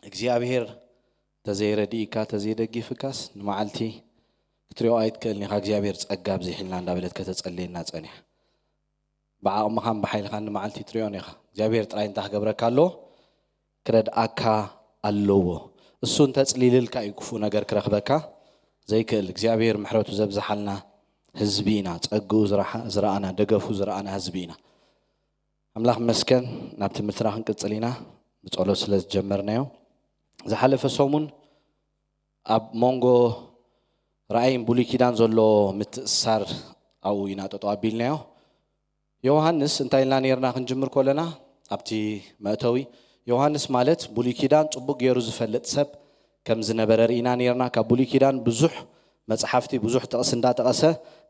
እግዚአብሔር ተዘይረዲካ ተዘይደጊፍካስ ንማዓልቲ ክትሪኦ ኣይትክእልኒ እግዚአብሔር ጸጋ ብዝሕልና እንዳበለት ከተጸልየና ጸኒሕ በዓቕምኻን በሓይልኻን ንማዓልቲ ትሪኦ ኔኻ እግዚአብሔር ጥራይ እንታይ ክገብረካሎ ክረድኣካ ኣለዎ እሱ እንተጽሊልልካ ይክፉ ነገር ክረኽበካ ዘይክእል እግዚአብሔር ምሕረቱ ዘብዝሓልና ህዝቢና ጸጉኡ ዝረኣና ደገፉ ዝረኣና ህዝቢና አምላክ መስከን ናብ ትምህርትና ክንቅጽሊና ብጸሎት ስለ ዝጀመርናዮ ዝሓለፈ ሰሙን ኣብ ሞንጎ ራእይን ብሉይ ኪዳን ዘሎ ምትእሳር ኣው ኢና ጠጠው ኣቢልናዮ ዮሐንስ እንታይ ኢልና ነርና ክንጅምር ኮለና ኣብቲ መእተዊ ዮሐንስ ማለት ብሉይ ኪዳን ጽቡቕ ገይሩ ዝፈልጥ ሰብ ከም ዝነበረ ርኢና ነርና ካብ ብሉይ ኪዳን ብዙሕ መጽሓፍቲ ብዙሕ ጥቕስ እንዳጠቐሰ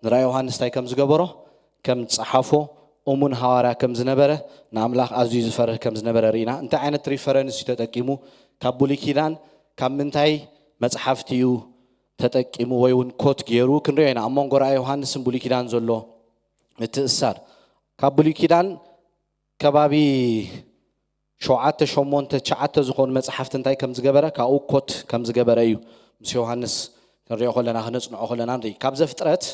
ንራእይ ዮሐንስ ታይ ከም ዝገበሮ ከም ጸሓፎ ኦሙን ሐዋርያ ከም ዝነበረ ንኣምላኽ ኣዝዩ ዝፈርህ ከም ዝነበረ ርኢና እንታይ ዓይነት ሪፈረንስ ተጠቂሙ ካብ ብሉይ ኪዳን ካብ ምንታይ መጽሓፍቲ እዩ ተጠቂሙ ወይ እውን ኮት ገይሩ ክንሪኦ ኢና ኣብ ሞንጎ ራእይ ዮሐንስን ብሉይ ኪዳን ዘሎ ምትእሳር ካብ ብሉይ ኪዳን ከባቢ 7-8 ዝኾኑ መጽሓፍቲ እንታይ ከም ዝገበረ ካብኡ ኮት ከም ዝገበረ እዩ ምስ ዮሐንስ ክንሪኦ ከለና ክነጽንዖ ከለና ንርኢ ካብ ዘፍጥረት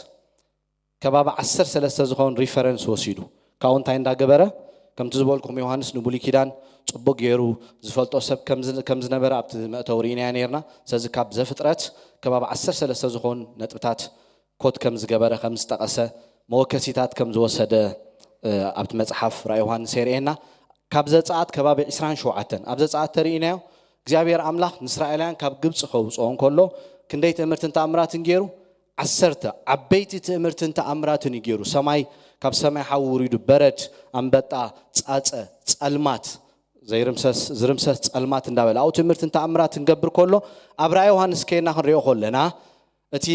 ከባቢ 13 ዝኾኑ ሪፈረንስ ወሲዱ ካብኡ እንታይ እንዳገበረ ከምቲ ዝበልኩም ዮሐንስ ንብሉይ ኪዳን ጽቡቕ ገይሩ ዝፈልጦ ሰብ ከም ዝነበረ ኣብቲ መእተዊ ርኢና ነርና ስለዚ ካብ ዘፍጥረት ከባቢ 13 ዝኾኑ ነጥብታት ኮት ከም ዝገበረ ከም ዝጠቐሰ መወከሲታት ከም ዝወሰደ ኣብቲ መጽሓፍ ራእይ ዮሐንስ የርኤና ካብ ዘጸአት ከባቢ 27 ኣብ ዘጸአት ተርኢናዮ እግዚአብሔር ኣምላኽ ንእስራኤላውያን ካብ ግብጽ ከውፅኦም ከሎ ክንደይ ትእምርትን ተኣምራትን ገይሩ 10 ዓበይቲ ትእምርትን ተኣምራትን ገይሩ ሰማይ ካብ ሰማይ ሓዊ ውሪዱ በረድ ኣንበጣ ጻጸ ጸልማት ዝርምሰስ ጸልማት እንዳበለ ኣው ትእምርትን ተኣምራትን ገብር ከሎ ኣብ ራእይ ዮሐንስ ከይና ክንሪኦ ከለና እቲ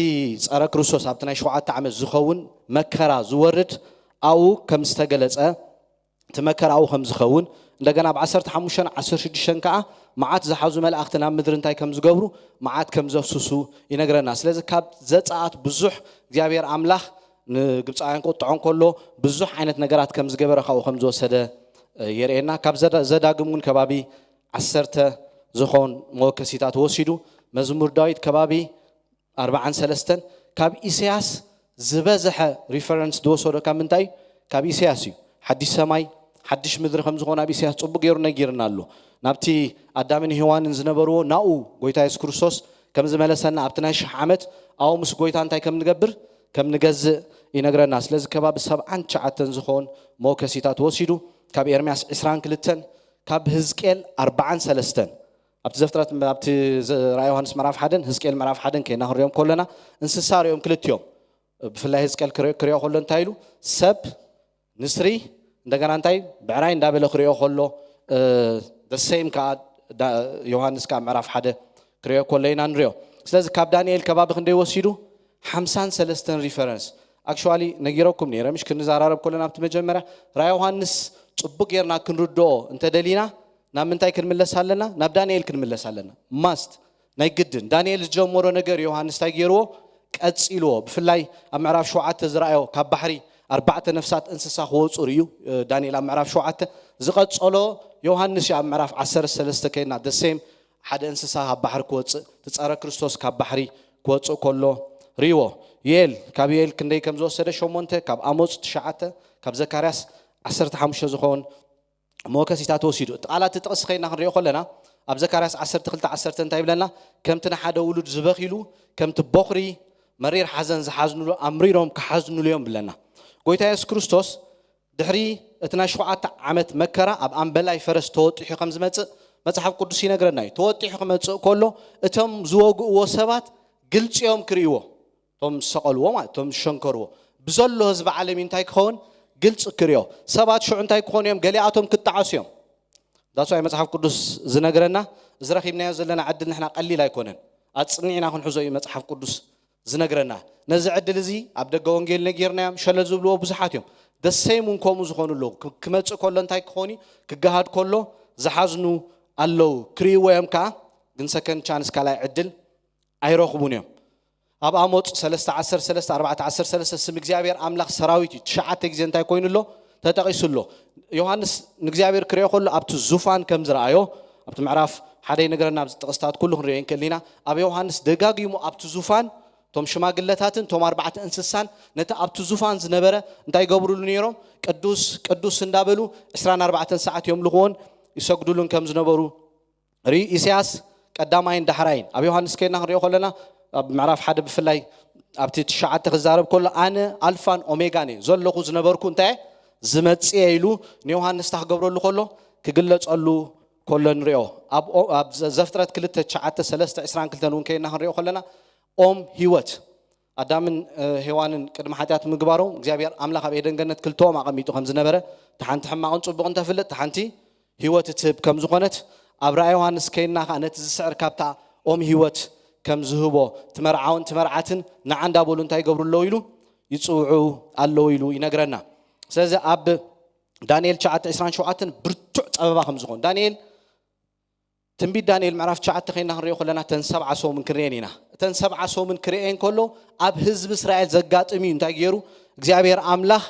ጸረ ክርስቶስ ኣብቲ ናይ 7 ዓመት ዝኸውን መከራ ዝወርድ ኣው ከም ዝተገለጸ ተመከራው ከም ዝኸውን እንደገና ብ15-16 ከዓ መዓት ዝሓዙ መላእኽቲ ናብ ምድሪ እንታይ ከም ዝገብሩ መዓት ከም ዘፍስሱ ይነግረና ስለዚ ካብ ዘጸአት ብዙሕ እግዚአብሔር ኣምላኽ ንግብጻውያን ቆጥዖን ከሎ ብዙሕ ዓይነት ነገራት ከም ዝገበረ ካብኡ ከም ዝወሰደ የርኤና ካብ ዘዳግሙን ከባቢ 10 ዝኾን መወከሲታት ወሲዱ መዝሙር ዳዊት ከባቢ 43 ካብ ኢሳያስ ዝበዝሐ ሪፈረንስ ዝወሰዶ ካብ ምንታይ ካብ ኢሳያስ እዩ ሓዲስ ሰማይ ሓድሽ ምድሪ ከም ዝኾነ ኣብ ኢሳያስ ጽቡቕ ገይሩ ነጊርና ኣሎ ናብቲ ኣዳምን ሔዋንን ዝነበርዎ ናኡ ጎይታ ኢየሱስ ክርስቶስ ከም ዝመለሰና ኣብቲ ናይ 1000 ዓመት ኣው ምስ ጎይታ እንታይ ከም ንገብር ከም ንገዝእ ይነግረና ስለዚ ከባቢ 79 ዝኾን መወከሲታት ወሲዱ ካብ ኤርምያስ 22 ካብ ሕዝቅኤል 43 ኣብቲ ዘፍጥረት ኣብቲ ራእይ ዮሐንስ ምዕራፍ 1 ሕዝቅኤል ምዕራፍ 1 ከይና ክንሪኦም ከለና እንስሳ ሪኦም ክልቲኦም ብፍላይ ሕዝቅኤል ክሪኦ ከሎ እንታይ ኢሉ ሰብ ንስሪ እንደገና እንታይ ብዕራይ እንዳበለ ክሪኦ ከሎ the same ka ዮሐንስ ካብ ምዕራፍ 1 ክሪኦ ከለና ንሪኦ ስለዚ ካብ ዳንኤል ከባቢ ክንደይ ወሲዱ 53 ሪፈረንስ actually ነጊረኩም ነይረ ምሽ ክንዛራረብ ከለና ኣብቲ መጀመርያ ራእይ ዮሐንስ ጽቡቕ ጌርና ክንርድኦ እንተደሊና ናብ ምንታይ ክንምለስ ኣለና ናብ ዳንኤል ክንምለስ ኣለና ማስት ናይ ግድን ዳንኤል ዝጀመሮ ነገር ዮሐንስ ታይ ገይርዎ ቀጽኢልዎ ብፍላይ ኣብ ምዕራፍ 7 ዝራእዮ ካብ ባሕሪ 4 ነፍሳት እንስሳ ክወጹር እዩ ዳንኤል ኣብ ምዕራፍ 7 ዝቐጸሎ ዮሐንስ ኣብ ምዕራፍ 13 ከይና the same ሓደ እንስሳ ኣብ ባሕሪ ክወጽእ ተጸረ ክርስቶስ ካብ ባሕሪ ክወጽእ ከሎ ሪዎ የል ካብ የል ክንደይ ከም ዝወሰደ 8 ካብ አሞጽ 9 ካብ ዘካርያስ 15 ዝኾን መወከሲታት ወሲዱ ቃላት ጥቅስ ከይና ክንሪኦ ከለና ኣብ ዘካርያስ 12:10 እንታይ ይብለና ከምቲ ሓደ ውሉድ ዝበኺሉ ከምቲ በኽሪ መሪር ሓዘን ዝሓዝኑሉ ኣምሪሮም ክሓዝኑሉ እዮም ብለና ጎይታ ኢየሱስ ክርስቶስ ድሕሪ እቲ ናይ 7 ዓመት መከራ ኣብ ኣንበላይ ፈረስ ተወጢሑ ከም ዝመጽእ መጽሓፍ ቅዱስ ይነግረና እዩ ተወጢሑ ክመጽእ ከሎ እቶም ዝወግእዎ ሰባት ግልጽዮም ክርእይዎ ቶም ሰቀልዎ ማለት ቶም ሸንከርዎ ብዘሎ ህዝብ ዓለም እንታይ ክኸውን ግልጽ ክርእዮ ሰባት ሽዑ እንታይ ክኾኑ እዮም ገሊኣቶም ክጣዓሱ እዮም ዳስዋይ መጽሓፍ ቅዱስ ዝነግረና ዝረኺብናዮ ዘለና ዕድል ንሕና ቀሊል ኣይኮነን ኣጽኒዕና ክንሕዞ እዩ መጽሓፍ ቅዱስ ዝነግረና ነዚ ዕድል እዚ ኣብ ደገ ወንጌል ነጊርናዮም ሸለ ዝብልዎ ብዙሓት እዮም ደሰይሙን ከምኡ ዝኾኑ ኣለዉ ክመጽእ ከሎ እንታይ ክኾኒ ክገሃድ ከሎ ዝሓዝኑ ኣለዉ ክርእይዎ እዮም ከዓ ግን ሰከንድ ቻንስ ካልኣይ ዕድል ኣይረኽቡን እዮም ኣብ አሞጽ 3:13-14:13 ስም እግዚአብሔር አምላኽ ሰራዊት 9 ግዜ እንታይ ኮይኑሎ ተጠቂሱሎ ዮሐንስ ንእግዚአብሔር ክሪኦ ከሎ ኣብቲ ዙፋን ከም ዝራአዮ ኣብቲ ምዕራፍ ሓደ ነገርና ብዝጠቕስታት ኩሉ ክንሪኦ እንከሊና ኣብ ዮሃንስ ደጋጊሙ ኣብቲ ዙፋን ቶም ሽማግለታትን ቶም ኣርባዕተ እንስሳን ነቲ ኣብቲ ዙፋን ዝነበረ እንታይ ይገብሩሉ ነይሮም ቅዱስ ቅዱስ እንዳበሉ 24 ሰዓት የምልኽዎን ይሰግዱሉን ከም ዝነበሩ ኢሳያስ ቀዳማይን ዳሕራይን ኣብ ዮሃንስ ከይና ክንሪኦ ከለና ኣብ ምዕራፍ ሓደ ብፍላይ ኣብቲ 9 ክዛረብ ከሎ ኣነ ኣልፋን ኦሜጋን ዘለኹ ዝነበርኩ እንታይ ዝመጽእ ኢሉ ንዮሃንስ ታክገብረሉ ከሎ ክግለጸሉ ከሎ ንሪኦ ኣብ ዘፍጥረት 2:9-3:22 እውን ከይና ክንሪኦ ከለና ኦም ህይወት ኣዳምን ሔዋንን ቅድሚ ሓጢያት ምግባሮም እግዚአብሔር ኣምላኽ ኣብ ኤደን ገነት ክልተኦም ኣቐሚጡ ከም ዝነበረ ተሓንቲ ሕማቕን ጽቡቕን ተፍልጥ ተሓንቲ ህይወት ትህብ ከም ዝኾነት ኣብ ራእይ ዮሃንስ ከይና ከዓ ነቲ ዝስዕር ካብታ ኦም ህይወት ከም ዝህቦ ትመርዓውን ትመርዓትን ንዓንዳ ቦሉ እንታይ ይገብሩ ኣለዉ ኢሉ ይጽውዑ ኣለዉ ኢሉ ይነግረና ስለዚ ኣብ ዳንኤል 9:27 ብርቱዕ ፀበባ ከም ዝኾን ዳንኤል ትንቢት ዳንኤል ምዕራፍ 9 ከይና ክንሪኦ ከለና ተን 7 ሰሙን ክርኤን ኢና ተን 7 ሰሙን ክርኤን ከሎ ኣብ ህዝቢ እስራኤል ዘጋጥም እዩ እንታይ ገይሩ እግዚአብሔር ኣምላኽ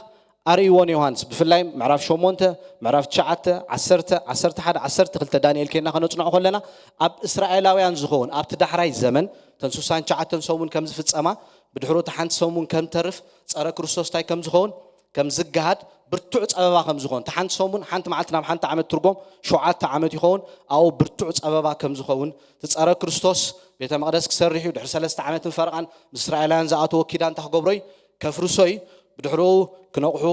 ኣርእይዎን ዮሃንስ ብፍላይ ምዕራፍ 8 ምዕራፍ 9 10 11 12 ዳንኤል ከይና ከነጽንዖ ከለና ኣብ እስራኤላውያን ዝኸውን ኣብቲ ዳሕራይ ዘመን ተን 69 ሰሙን ከም ዝፍጸማ ብድሕሮ ተሓንቲ ሰሙን ከም ተርፍ ጸረ ክርስቶስ ታይ ከም ዝኸውን ከም ዝገሃድ ብርቱዕ ፀበባ ከም ዝኸውን ተሓንቲ ሰሙን ሓንቲ መዓልቲ ናብ ሓንቲ ዓመት ትርጎም 7 ዓመት ይኸውን ኣው ብርቱዕ ፀበባ ከም ዝኸውን ተጸረ ክርስቶስ ቤተ መቅደስ ክሰርሕ ድሕሪ 3 ዓመትን ፈርቃን እስራኤላውያን ዝኣተዎ ኪዳን ታክገብሮይ ከፍርሶይ ብድሕሮ ክነቕሑ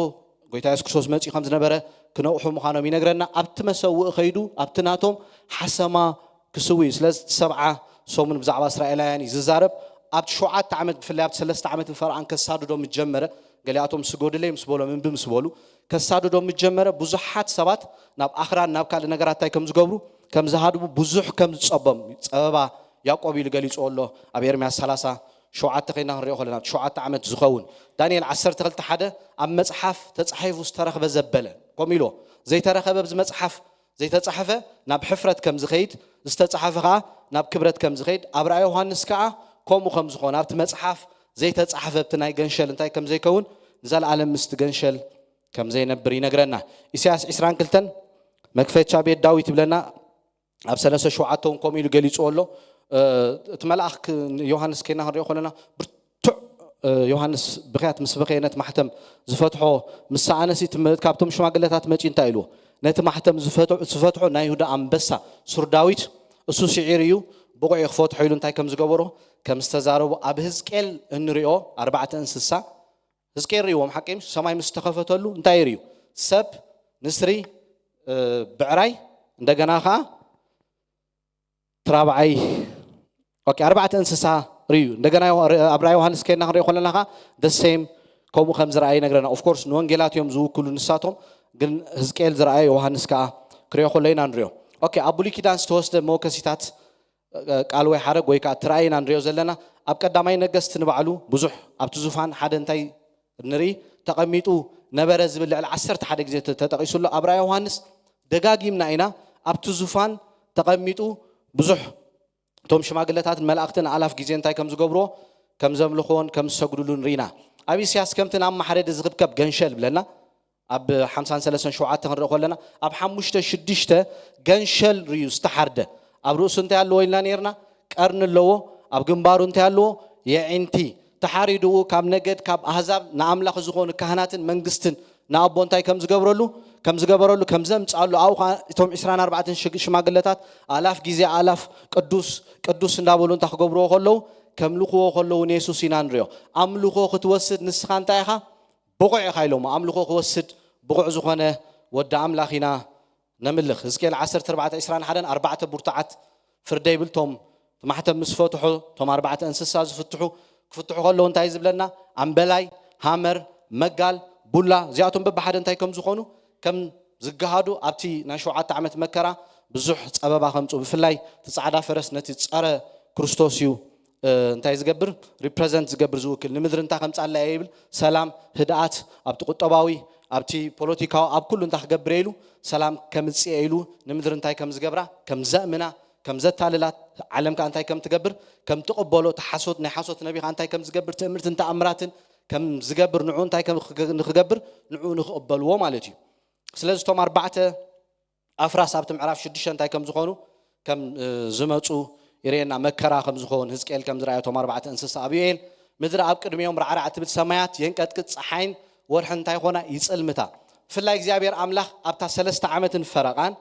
ጎይታ ኢየሱስ ክርስቶስ መጽኡ ከም ዝነበረ ክነቕሑ ምዃኖም ይነግረና ኣብቲ መሰውእ ኸይዱ ኣብቲ ናቶም ሓሰማ ክስዊ ስለዚ 7 ሰሙን ብዛዕባ እስራኤላውያን ይዛረብ ኣብ 7 ዓመት ብፍላይ ኣብ 3 ዓመትን ፈርቃን ከሳድዶም ጀመረ ገሊኣቶም ስጎድለይ ምስ በሎም እንብ ምስ በሉ ከሳድዶም ጀመረ ብዙሓት ሰባት ናብ ኣኽራን ናብ ካልእ ነገራት ታይ ከም ዝገብሩ ከም ዝሃድቡ ብዙሕ ከም ዝጸበም ፀበባ ያዕቆብ ኢሉ ገሊጹ ኣሎ ኣብ ኤርምያስ 37 ከይና ክንሪኦ ከለና 7 ዓመት ዝኸውን ዳንኤል 12:1 ኣብ መጽሓፍ ተጻሒፉ ዝተረኸበ ዘበለ ከምኡ ኢሉ ዘይተረኸበ ብዚ መጽሓፍ ዘይተጻሕፈ ናብ ሕፍረት ከም ዝኸይድ ዝተጻሕፈ ከዓ ናብ ክብረት ከም ዝኸይድ ኣብ ራእይ ዮሃንስ ከዓ ከምኡ ከም ዝኾነ ኣብቲ መጽሓፍ ዘይተጻሕፈ ብትናይ ገንሸል እንታይ ከም ዘይከውን ዘለዓለም ምስቲ ገንሸል ከም ዘይነብር ይነግረና ኢሳያስ 22 መክፈቻ ቤት ዳዊት ይብለና ኣብ 37 ከምኡ ኢሉ ገሊጹ ኣሎ እቲ መልኣኽ ዮሃንስ ከይና ክንሪኦ ከለና ብርቱዕ ዮሃንስ ብኽያት ምስ በኸየነት ማሕተም ዝፈትሖ ምስ ኣነሲ ካብቶም ሽማግለታት መጪ እንታይ ኢልዎ ነቲ ማሕተም ዝፈትሖ ናይ ይሁዳ ኣንበሳ ሱር ዳዊት እሱ ስዒር እዩ ብቑዕ ክፈትሖ ኢሉ እንታይ ከም ዝገበሮ ከም ዝተዛረቡ ኣብ ሕዝቅኤል እንሪኦ 4 እንስሳ ሕዝቅኤል ሪእዎም ሓቂም ሰማይ ምስ ተኸፈተሉ እንታይ ይርዩ ሰብ ንስሪ ብዕራይ እንደገና ከዓ ትራብዓይ ኦኬ 4 እንስሳ ሪዩ እንደገና ኣብ ራእይ ዮሃንስ ከይና ክንሪኦ ከለና ከዓ the same ከምኡ ከም ዝረኣይ ነገረና ኦፍ ኮርስ ንወንጌላት እዮም ዝውክሉ ንሳቶም ግን ሕዝቅኤል ዝረኣይ ዮሃንስ ከዓ ክሪኦ ከሎ ኢና ንሪኦ ኦኬ ኣብ ብሉይ ኪዳን ዝተወስደ መወከሲታት ቃል ወይ ሓረግ ወይ ከዓ ትራእይና ንሪኦ ዘለና ኣብ ቀዳማይ ነገስት ንባዕሉ ብዙሕ ኣብቲ ዙፋን ሓደ እንታይ ንርኢ ተቐሚጡ ነበረ ዝብል ልዕሊ 11 ግዜ ተጠቂሱሎ ኣብ ራእይ ዮሃንስ ደጋጊምና ኢና ኣብቲ ዙፋን ተቐሚጡ ብዙሕ ቶም ሽማግለታትን መላእክትን ኣላፍ ግዜ እንታይ ከም ዝገብርዎ ከም ዘምልኾን ከም ዝሰግዱሉን ሪና ኣብ ኢሳያስ ከምቲ ናብ ማሕረድ ዝኽብከብ ገንሸል ብለና ኣብ 53:7 ክንሪኦ ከለና ኣብ 5:6 ገንሸል ርዩ ዝተሓርደ ኣብ ርእሱ እንታይ ኣለዎ ኢልና ነርና ቀርን ኣለዎ ኣብ ግንባሩ እንታይ ኣለዎ የዒንቲ ተሓሪዱ ካብ ነገድ ካብ ኣህዛብ ንኣምላኽ ዝኾኑ ካህናትን መንግስትን ንኣቦ እንታይ ከም ዝገበረሉ ከም ዘምጻሉ ኣው እቶም 24 ሽማግለታት ኣላፍ ግዜ ኣላፍ ቅዱስ ቅዱስ እንዳበሉ እንታይ ክገብርዎ ከለዉ ከምልኽዎ ከለዉ ንየሱስ ኢና ንሪኦ ኣምልኾ ክትወስድ ንስኻ እንታይ ኢኻ ብቑዕ ኢኻ ኢሎሞ ኣምልኾ ክወስድ ብቑዕ ዝኾነ ወዲ ኣምላኽ ኢና ነምልኽ ሕዝቅኤል 14:21 4 ቡርታዓት ፍርደ ይብልቶም ማሕተም ምስ ፈትሑ ቶም 4 እንስሳ ዝፍትሑ ክፍትሑ ከለዉ እንታይ ዝብለና ኣምበላይ ሃመር መጋል ቡላ እዚኣቶም በብሓደ እንታይ ከም ዝኾኑ ከም ዝገሃዱ ኣብቲ ናይ 7 ዓመት መከራ ብዙሕ ፀበባ ከምፁ ብፍላይ ጻዕዳ ፈረስ ነቲ ጸረ ክርስቶስ እዩ እንታይ ዝገብር ሪፕሬዘንት ዝገብር ዝውክል ንምድሪ እንታይ ከምፃላ ይብል ሰላም ህድኣት ኣብቲ ቁጠባዊ ኣብቲ ፖለቲካዊ ኣብ ኩሉ እንታይ ክገብር ኢሉ ሰላም ከምጽእ ኢሉ ንምድሪ እንታይ ከም ዝገብራ ከም ዘእምና ከም ዘታልላት ዓለም ከዓ እንታይ ከም ትገብር ከም ትቕበሎ ተሓሶት ናይ ሓሶት ነቢኻ እንታይ ከም ዝገብር ትእምርትን ተኣምራትን ከም ዝገብር ንዑ እንታይ ከም ንኽገብር ንዑ ንኽቕበልዎ ማለት እዩ ስለዚ ቶም 4 ኣፍራስ ኣብቲ ምዕራፍ 6 እንታይ ከም ዝኾኑ ከም ዝመጹ ይሬና መከራ ከም ዝኸውን ሕዝቅኤል ከም ዝራእዮቶም 4 እንስሳ ኣብዩኤል ምድሪ ኣብ ቅድሚኦም ራዕራዕ ትብል ሰማያት የንቀጥቅጥ ፀሓይን ወርሕን እንታይ ኾና ይጽልምታ ፍላይ እግዚአብሔር አምላኽ ኣብታ 3 ዓመትን ፈረቓን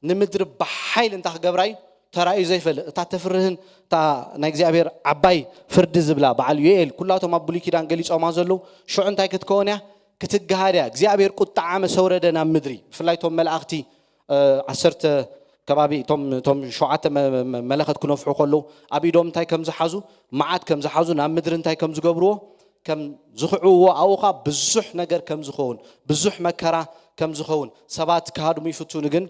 ንምድሪ በሓይል እንታይ ክገብራዩ ተራእዩ ዘይፈልጥ እታ ተፍርህን እታ ናይ እግዚአብሔር ዓባይ ፍርዲ ዝብላ በዓል ዩኤል ኩላቶም ኣብ ብሉይ ኪዳን ገሊጾማ ዘለዉ ሽዑ እንታይ ክትከውን እያ ክትገሃድ እያ እግዚአብሔር ቁጣ ዓመፅ ወረደ ናብ ምድሪ ብፍላይ ቶም መላእኽቲ 10 ከባቢ ቶም 7 መለኸት ክነፍሑ ከለዉ ኣብ ኢዶም እንታይ ከም ዝሓዙ መዓት ከም ዝሓዙ ናብ ምድሪ እንታይ ከም ዝገብርዎ ከም ዝኽዕዎ ኣውኻ ብዙሕ ነገር ከም ዝኸውን ብዙሕ መከራ ከም ዝኸውን ሰባት ካሃድሙ ይፍቱን ግን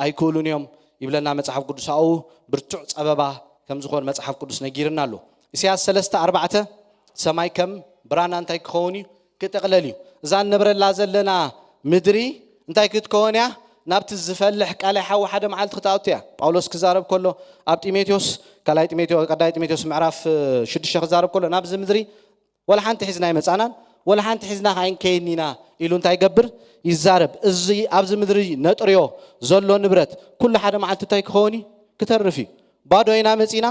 ኣይክእሉን እዮም ይብለና መጽሓፍ ቅዱስ ኣው ብርቱዕ ጸበባ ከም ዝኾን መጽሓፍ ቅዱስ ነጊርና ኣሎ ኢሳይያስ 3:4 ሰማይ ከም ብራና እንታይ ክኸውን እዩ ክጠቕለል እዩ እዛ ንብረላ ዘለና ምድሪ እንታይ ክትከውን እያ ናብቲ ዝፈልሕ ቃላይ ሓዊ ሓደ መዓልቲ ክትኣቱ እያ ጳውሎስ ክዛረብ ከሎ ኣብ ጢሞቴዎስ ቀዳይ ጢሞቴዎስ ምዕራፍ 6 ክዛረብ ከሎ ናብዚ ምድሪ ወላ ሓንቲ ሒዝና ይመጻናን ወላ ሓንቲ ሒዝና ኣይንከይኒና ኢሉ እንታይ ይገብር ይዛረብ እዚ ኣብዚ ምድሪ ነጥርዮ ዘሎ ንብረት ኩሉ ሓደ መዓልቲ እንታይ ክኸውን ክተርፍ እዩ ባዶ ኢና መጺና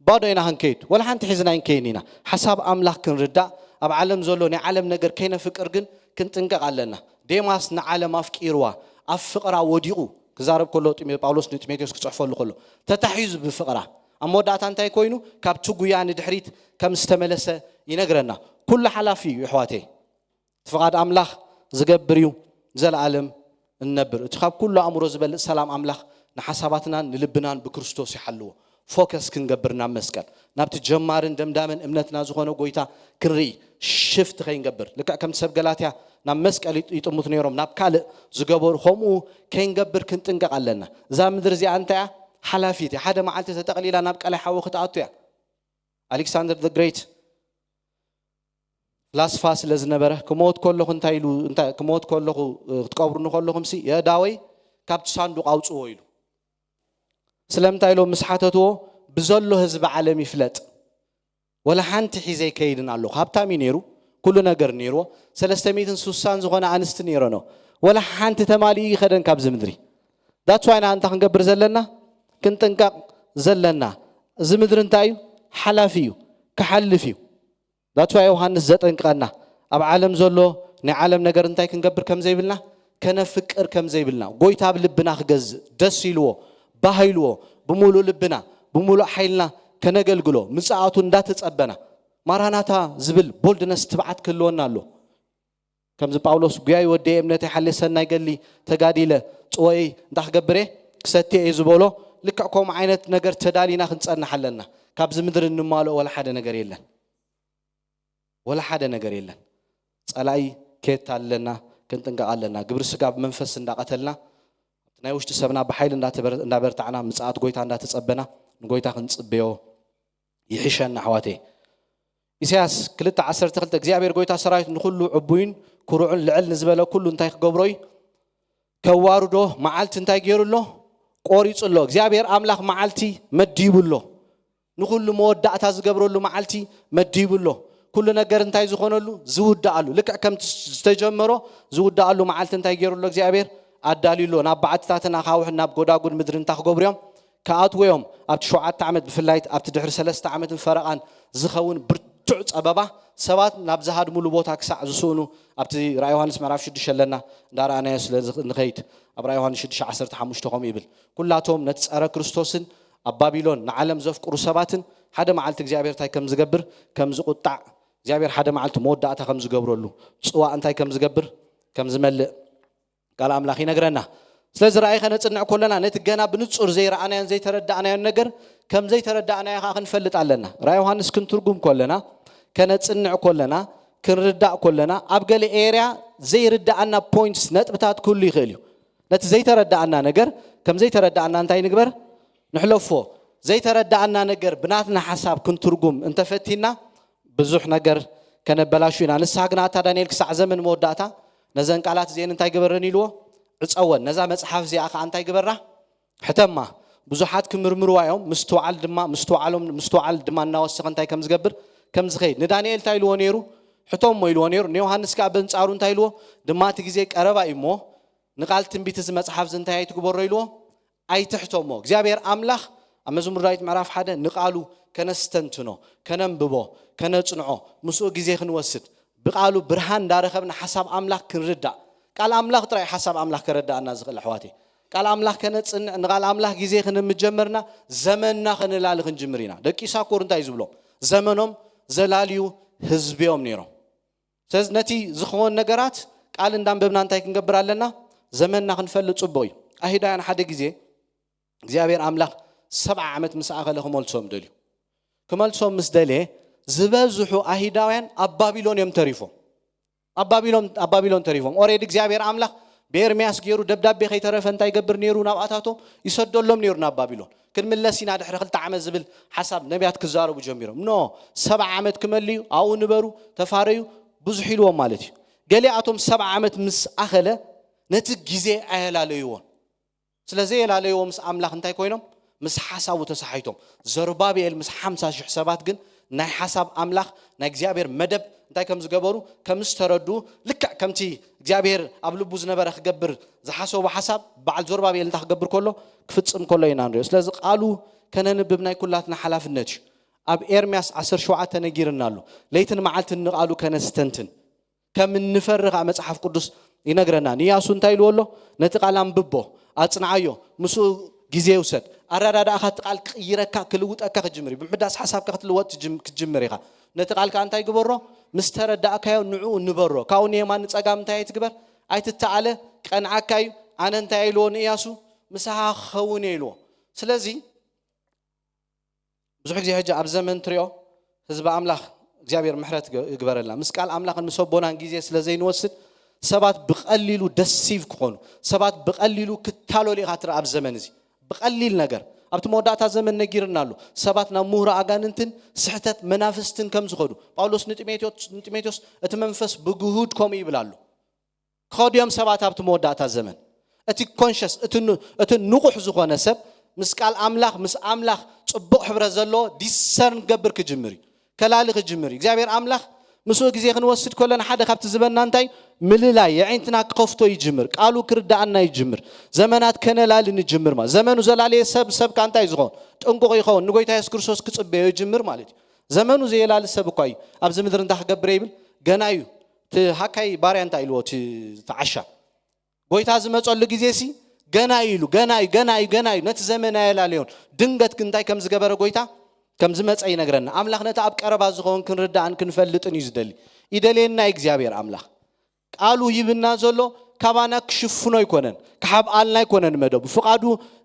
ባዶ ኢና ክንከይድ ወላ ሓንቲ ሒዝና ኣይንከይኒና ሓሳብ ኣምላኽ ክንርዳእ ኣብ ዓለም ዘሎ ናይ ዓለም ነገር ከይነፍቅር ግን ክንጥንቀቕ ኣለና ዴማስ ንዓለም ኣፍቂርዋ ኣብ ፍቕራ ወዲቑ ክዛረብ ከሎ ጳውሎስ ንጢሞቴዎስ ክጽሕፈሉ ከሎ ተታሒዙ ብፍቕራ ኣብ መወዳእታ እንታይ ኮይኑ ካብቲ ጉያ ንድሕሪት ከም ዝተመለሰ ይነግረና ኩሉ ሓላፊ እዩ ኣሕዋተይ ፍቓድ ኣምላኽ ዝገብር እዩ ዘለዓለም እንነብር እቲ ካብ ኩሉ ኣእምሮ ዝበልጥ ሰላም ኣምላኽ ንሓሳባትናን ንልብናን ብክርስቶስ ይሓልዎ ፎከስ ክንገብር ናብ መስቀል ናብቲ ጀማርን ደምዳምን እምነትና ዝኾነ ጎይታ ክንርኢ ሽፍት ከይንገብር ልክዕ ከምቲ ሰብ ገላትያ ናብ መስቀል ይጥሙት ነይሮም ናብ ካልእ ዝገበሩ ከምኡ ከይንገብር ክንጥንቀቕ ኣለና እዛ ምድሪ እዚኣ እንታይ እያ ሓላፊት እያ ሓደ መዓልቲ ተጠቕሊላ ናብ ቃላይ ሓዊ ክትኣቱ እያ ኣሌክሳንደር ዘ ግሬት ላስፋ ስለ ዝነበረ ክሞት ከለኹ እንታይ ኢሉ ክሞት ከለኹ ክትቀብሩኒ ከለኹም ሲ የዳወይ ካብቲ ሳንዱቕ ኣውፅዎ ኢሉ ስለምንታይ ኢሎም ምስ ሓተትዎ ብዘሎ ህዝቢ ዓለም ይፍለጥ ወላ ሓንቲ ሒዘይ ከይድን ኣለኹ ሃብታሚ ነይሩ ኩሉ ነገር ነይርዎ 360 ዝኾነ ኣንስቲ ነይረኖ ወላ ሓንቲ ተማሊኡ ይኸደን ካብዚ ምድሪ ዳትስ ዋይ ንኣንታ ክንገብር ዘለና ክንጥንቀቕ ዘለና እዚ ምድሪ እንታይ እዩ ሓላፊ እዩ ክሓልፍ እዩ ዳትስ ዋይ ዮሃንስ ዘጠንቅቐና ኣብ ዓለም ዘሎ ናይ ዓለም ነገር እንታይ ክንገብር ከም ዘይብልና ከነፍቅር ከም ዘይብልና ጎይታ ኣብ ልብና ክገዝእ ደስ ኢልዎ ባሃይልዎ ብሙሉእ ልብና ብሙሉእ ሓይልና ከነገልግሎ ምጽኣቱ እንዳተጸበና ማራናታ ዝብል ቦልድነስ ትብዓት ክህልወና ኣሎ ከምዚ ጳውሎስ ጉያይ ወደይ እምነተይ ሓልየ ሰናይ ገሊ ተጋዲለ ጽወይ እንዳክገብረ ክሰትየ እዩ ዝበሎ ልክዕ ከምኡ ዓይነት ነገር ተዳሊና ክንጸንሕ ኣለና ካብዚ ምድሪ እንማልኦ ወላ ሓደ ነገር የለን ወላ ሓደ ነገር የለን ጸላይ ከየት ኣለና ክንጥንቀቕ ኣለና ግብሪ ስጋ ብመንፈስ እንዳቀተልና ናይ ውሽጢ ሰብና በሓይል እንዳበርታዕና ምጽኣት ጎይታ እንዳተጸበና ንጎይታ ክንጽበዮ ይሕሸና ኣሕዋተይ ኢሳይያስ 2:12 እግዚአብሔር ጎይታ ሰራዊት ንኹሉ ዕቡይን ኩሩዕን ልዕል ንዝበለ ኩሉ እንታይ ክገብሮ እዩ ከዋርዶ መዓልቲ እንታይ ገይሩሎ ቆሪጹሎ እግዚአብሔር ኣምላኽ መዓልቲ መዲቡሎ ንኹሉ መወዳእታ ዝገብረሉ መዓልቲ መዲቡሎ ኩሉ ነገር እንታይ ዝኾነሉ ዝውዳእሉ ልክዕ ከም ዝተጀመሮ ዝውዳእሉ መዓልቲ እንታይ ገይሩሎ እግዚአብሔር ኣዳሊሎ ናብ በዓትታትን ኣኻውሕን ናብ ጎዳጉድ ምድሪ እንታይ ክገብሩ እዮም ከኣትወዮም ኣብቲ 7 ዓመት ብፍላይ ኣብቲ ድሕሪ 3 ዓመትን ፈረቓን ዝኸውን ብርቱዕ ጸበባ ሰባት ናብ ዝሃድሙሉ ቦታ ክሳዕ ዝስእኑ ኣብቲ ራእይ ዮሃንስ ምዕራፍ 6 ኣለና እንዳረኣናዮ ስለ ንኸይድ ኣብ ራእይ ዮሃንስ 6:15 ከምኡ ይብል ኩላቶም ነቲ ጸረ ክርስቶስን ኣብ ባቢሎን ንዓለም ዘፍቅሩ ሰባትን ሓደ መዓልቲ እግዚአብሔር እንታይ ከም ዝገብር ከም ዝቁጣዕ እግዚአብሔር ሓደ መዓልቲ መወዳእታ ከም ዝገብረሉ ጽዋእ እንታይ ከም ዝገብር ከም ዝመልእ ቃል ኣምላኽ ይነግረና ስለዚ ራእይ ከነጽንዕ ከለና ነቲ ገና ብንጹር ዘይረኣናዮን ዘይተረዳእናዮን ነገር ከም ዘይተረዳእናዮ ኸ ክንፈልጥ ኣለና ራእይ ዮሃንስ ክንትርጉም ከለና ከነጽንዕ ከለና ክንርዳእ ከለና ኣብ ገለ ኤርያ ዘይርዳእና ፖይንትስ ነጥብታት ኩሉ ይኽእል እዩ ነቲ ዘይተረዳእና ነገር ከም ዘይተረዳእና እንታይ ንግበር ንሕለፎ ዘይተረዳእና ነገር ብናትና ሓሳብ ክንትርጉም እንተፈቲና ብዙሕ ነገር ከነበላሹ ኢና ንስሓ ግን ኣታ ዳንኤል ክሳዕ ዘመን መወዳእታ ነዘን ቃላት እዚአን እንታይ ገበረን ኢልዎ ዕፀወን ነዛ መጽሓፍ እዚኣ ኸ እንታይ ገበራ ሕተማ ብዙሓት ክምርምርዋ እዮም ምስተዋዓል ድማ እናወሰኸ እንታይ ከም ዝገብር ከም ዝኸይድ ንዳንኤል እንታይ ኢልዎ ነይሩ ሕቶም ኢልዎ ነይሩ ንዮሃንስ ከዓ በንጻሩ እንታይ ኢልዎ ድማ እቲ ግዜ ቀረባ እዩ እሞ ንቃል ትንቢት እዚ መጽሓፍ እንታይ ኣይትግበሮ ኢልዎ ኣይትሕቶሞ እግዚአብሔር አምላኽ ኣብ መዝሙር ዳዊት ምዕራፍ 1 ንቃሉ ከነስተንትኖ ከነንብቦ ከነጽንዖ ምስኡ ግዜ ክንወስድ ብቃሉ ብርሃን እንዳረኸብና ሓሳብ አምላኽ ክንርዳእ ቃል አምላኽ ጥራይ ሓሳብ አምላኽ ከረዳእና ዝኽእል ኣሕዋቴ ቃል አምላኽ ከነጽንዕ ንቃል አምላኽ ግዜ ክንምጀመርና ዘመንና ክንላል ክንጅምር ኢና ደቂ ይሳኮር እንታይ ዝብሎም ዘመኖም ዘላልዩ ህዝቢዮም ነይሮም ስለዚ ነቲ ዝኸውን ነገራት ቃል እንዳንበብና እንታይ ክንገብር ኣለና ዘመንና ክንፈልጥ ጽቡቕ እዩ ኣሂዳውያን ሓደ ግዜ እግዚአብሔር አምላኽ 7 ዓመት ምስ ኣኸለ ክመልሶም ደልዩ ክመልሶም ምስ ደልየ ዝበዝሑ ኣሂዳውያን ኣብ ባቢሎን እዮም ተሪፎም ኣብ ባቢሎን ተሪፎም ኦሬዲ እግዚአብሔር አምላኽ በኤርምያስ ገይሩ ደብዳቤ ከይተረፈ እንታይ ይገብር ነይሩ ናብኣታቶም ይሰደሎም ነይሩ ናብ ባቢሎን ክንምለስ ኢና ድሕሪ 2 ዓመት ዝብል ሓሳብ ነቢያት ክዛረቡ ጀሚሮም ኖ 7 ዓመት ክመልዩ ኣብኡ ንበሩ ተፋረዩ ብዙሕ ኢልዎም ማለት እዩ ገሊኣቶም 7 ዓመት ምስ ኣኸለ ነቲ ግዜ ኣየላለይዎን ስለዚ የላለይዎም ምስ ኣምላኽ እንታይ ኮይኖም ምስ ሓሳቡ ተሳሒቶም ዘሩባቤል ምስ 50,000 ሰባት ግን ናይ ሓሳብ ኣምላኽ ናይ እግዚአብሔር መደብ እንታይ ከም ዝገበሩ ከም ዝተረዱ ልክዕ ከምቲ እግዚአብሔር ኣብ ልቡ ዝነበረ ክገብር ዝሓሰቡ ሓሳብ በዓል ዘሩባቤል እንታይ ክገብር ከሎ ክፍጽም ከሎ ኢና ንሪኦ ስለዚ ቃሉ ከነንብብ ናይ ኩላትና ሓላፍነት እዩ ኣብ ኤርምያስ 17 ነጊርና ኣሎ ለይትን መዓልትን ንቃሉ ከነስተንትን ከም እንፈርኽ መጽሓፍ ቅዱስ ይነግረና ንያሱ እንታይ ኢልዎ ኣሎ ነቲ ቃል አንብቦ ኣጽንዓዮ ምስኡ ግዜ ውሰድ ኣራዳዳእኻ ቃል ክይረካ ክልውጠካ ክጅምር ብምሕዳስ ሓሳብካ ክትልወጥ ክጅምር ኢኻ ነቲ ቃልካ እንታይ ግበሮ ምስ ተረዳእካዮ ንዑ ንበሮ ካብኡ ንየማን ንጸጋም እንታይ ትግበር ኣይትተኣለ ቀንዓካ እዩ ኣነ እንታይ ኢልዎ ንያሱ ምሳኻ ክኸውን ኢልዎ ስለዚ ብዙሕ ግዜ ሕጂ ኣብ ዘመን ትሪኦ ህዝቢ ኣምላኽ እግዚአብሔር ምሕረት ይግበረልና ምስ ቃል ኣምላኽ ንሰቦናን ግዜ ስለዘይንወስድ ሰባት ብቐሊሉ ደሲቭ ክኾኑ ሰባት ብቐሊሉ ክታለሉ ኢኻ ትርኢ ኣብ ዘመን እዚ ብቐሊል ነገር ኣብቲ መወዳእታ ዘመን ነጊርና ኣሎ ሰባት ናብ ምሁር ኣጋንንትን ስሕተት መናፍስትን ከም ዝኸዱ ጳውሎስ ንጢሞቴዎስ እቲ መንፈስ ብግሁድ ከምኡ ይብል ኣሎ ክኸድዮም ሰባት ኣብቲ መወዳእታ ዘመን እቲ ኮንሽስ እቲ ንቑሕ ዝኾነ ሰብ ምስ ቃል ኣምላኽ ምስ ኣምላኽ ጽቡቕ ሕብረት ዘለዎ ዲሰርን ገብር ክጅምር እዩ ከላሊ ክጅምር እዩ እግዚአብሔር ኣምላኽ ምስኡ ግዜ ክንወስድ ከለና ሓደ ካብቲ ዝበና እንታይ ምልላይ የዒንትና ክኸፍቶ ይጅምር ቃሉ ክርዳእና ይጅምር ዘመናት ከነላሊ ንጅምር ማለት ዘመኑ ዘላለየ ሰብ ካንታይ ዝኸውን ጥንቁቕ ይኸውን ንጎይታ ኢየሱስ ክርስቶስ ክጽበዮ ይጅምር ማለት እዩ ዘመኑ ዘየላሊ ሰብ እኳ እዩ ኣብዚ ምድሪ እንታይ ክገብር ይብል ገና እዩ እቲ ሃካይ ባርያ እንታይ ኢልዎ ተዓሻ ጎይታ ዝመጸሉ ግዜሲ ገና ኢሉ ገና እዩ ነቲ ዘመን ኣየላለዮን ድንገት እንታይ ከም ዝገበረ ጎይታ ከም ዝመጸ ይነግረና ኣምላኽ ነቲ ኣብ ቀረባ ዝኸውን ክንርዳእን ክንፈልጥን እዩ ዝደሊ ይደልየና እግዚአብሔር ኣምላኽ ቃሉ ይብና ዘሎ ካባና ክሽፍኖ ኣይኮነን ክሓብኣልና ኣይኮነን መደቡ ፍቃዱ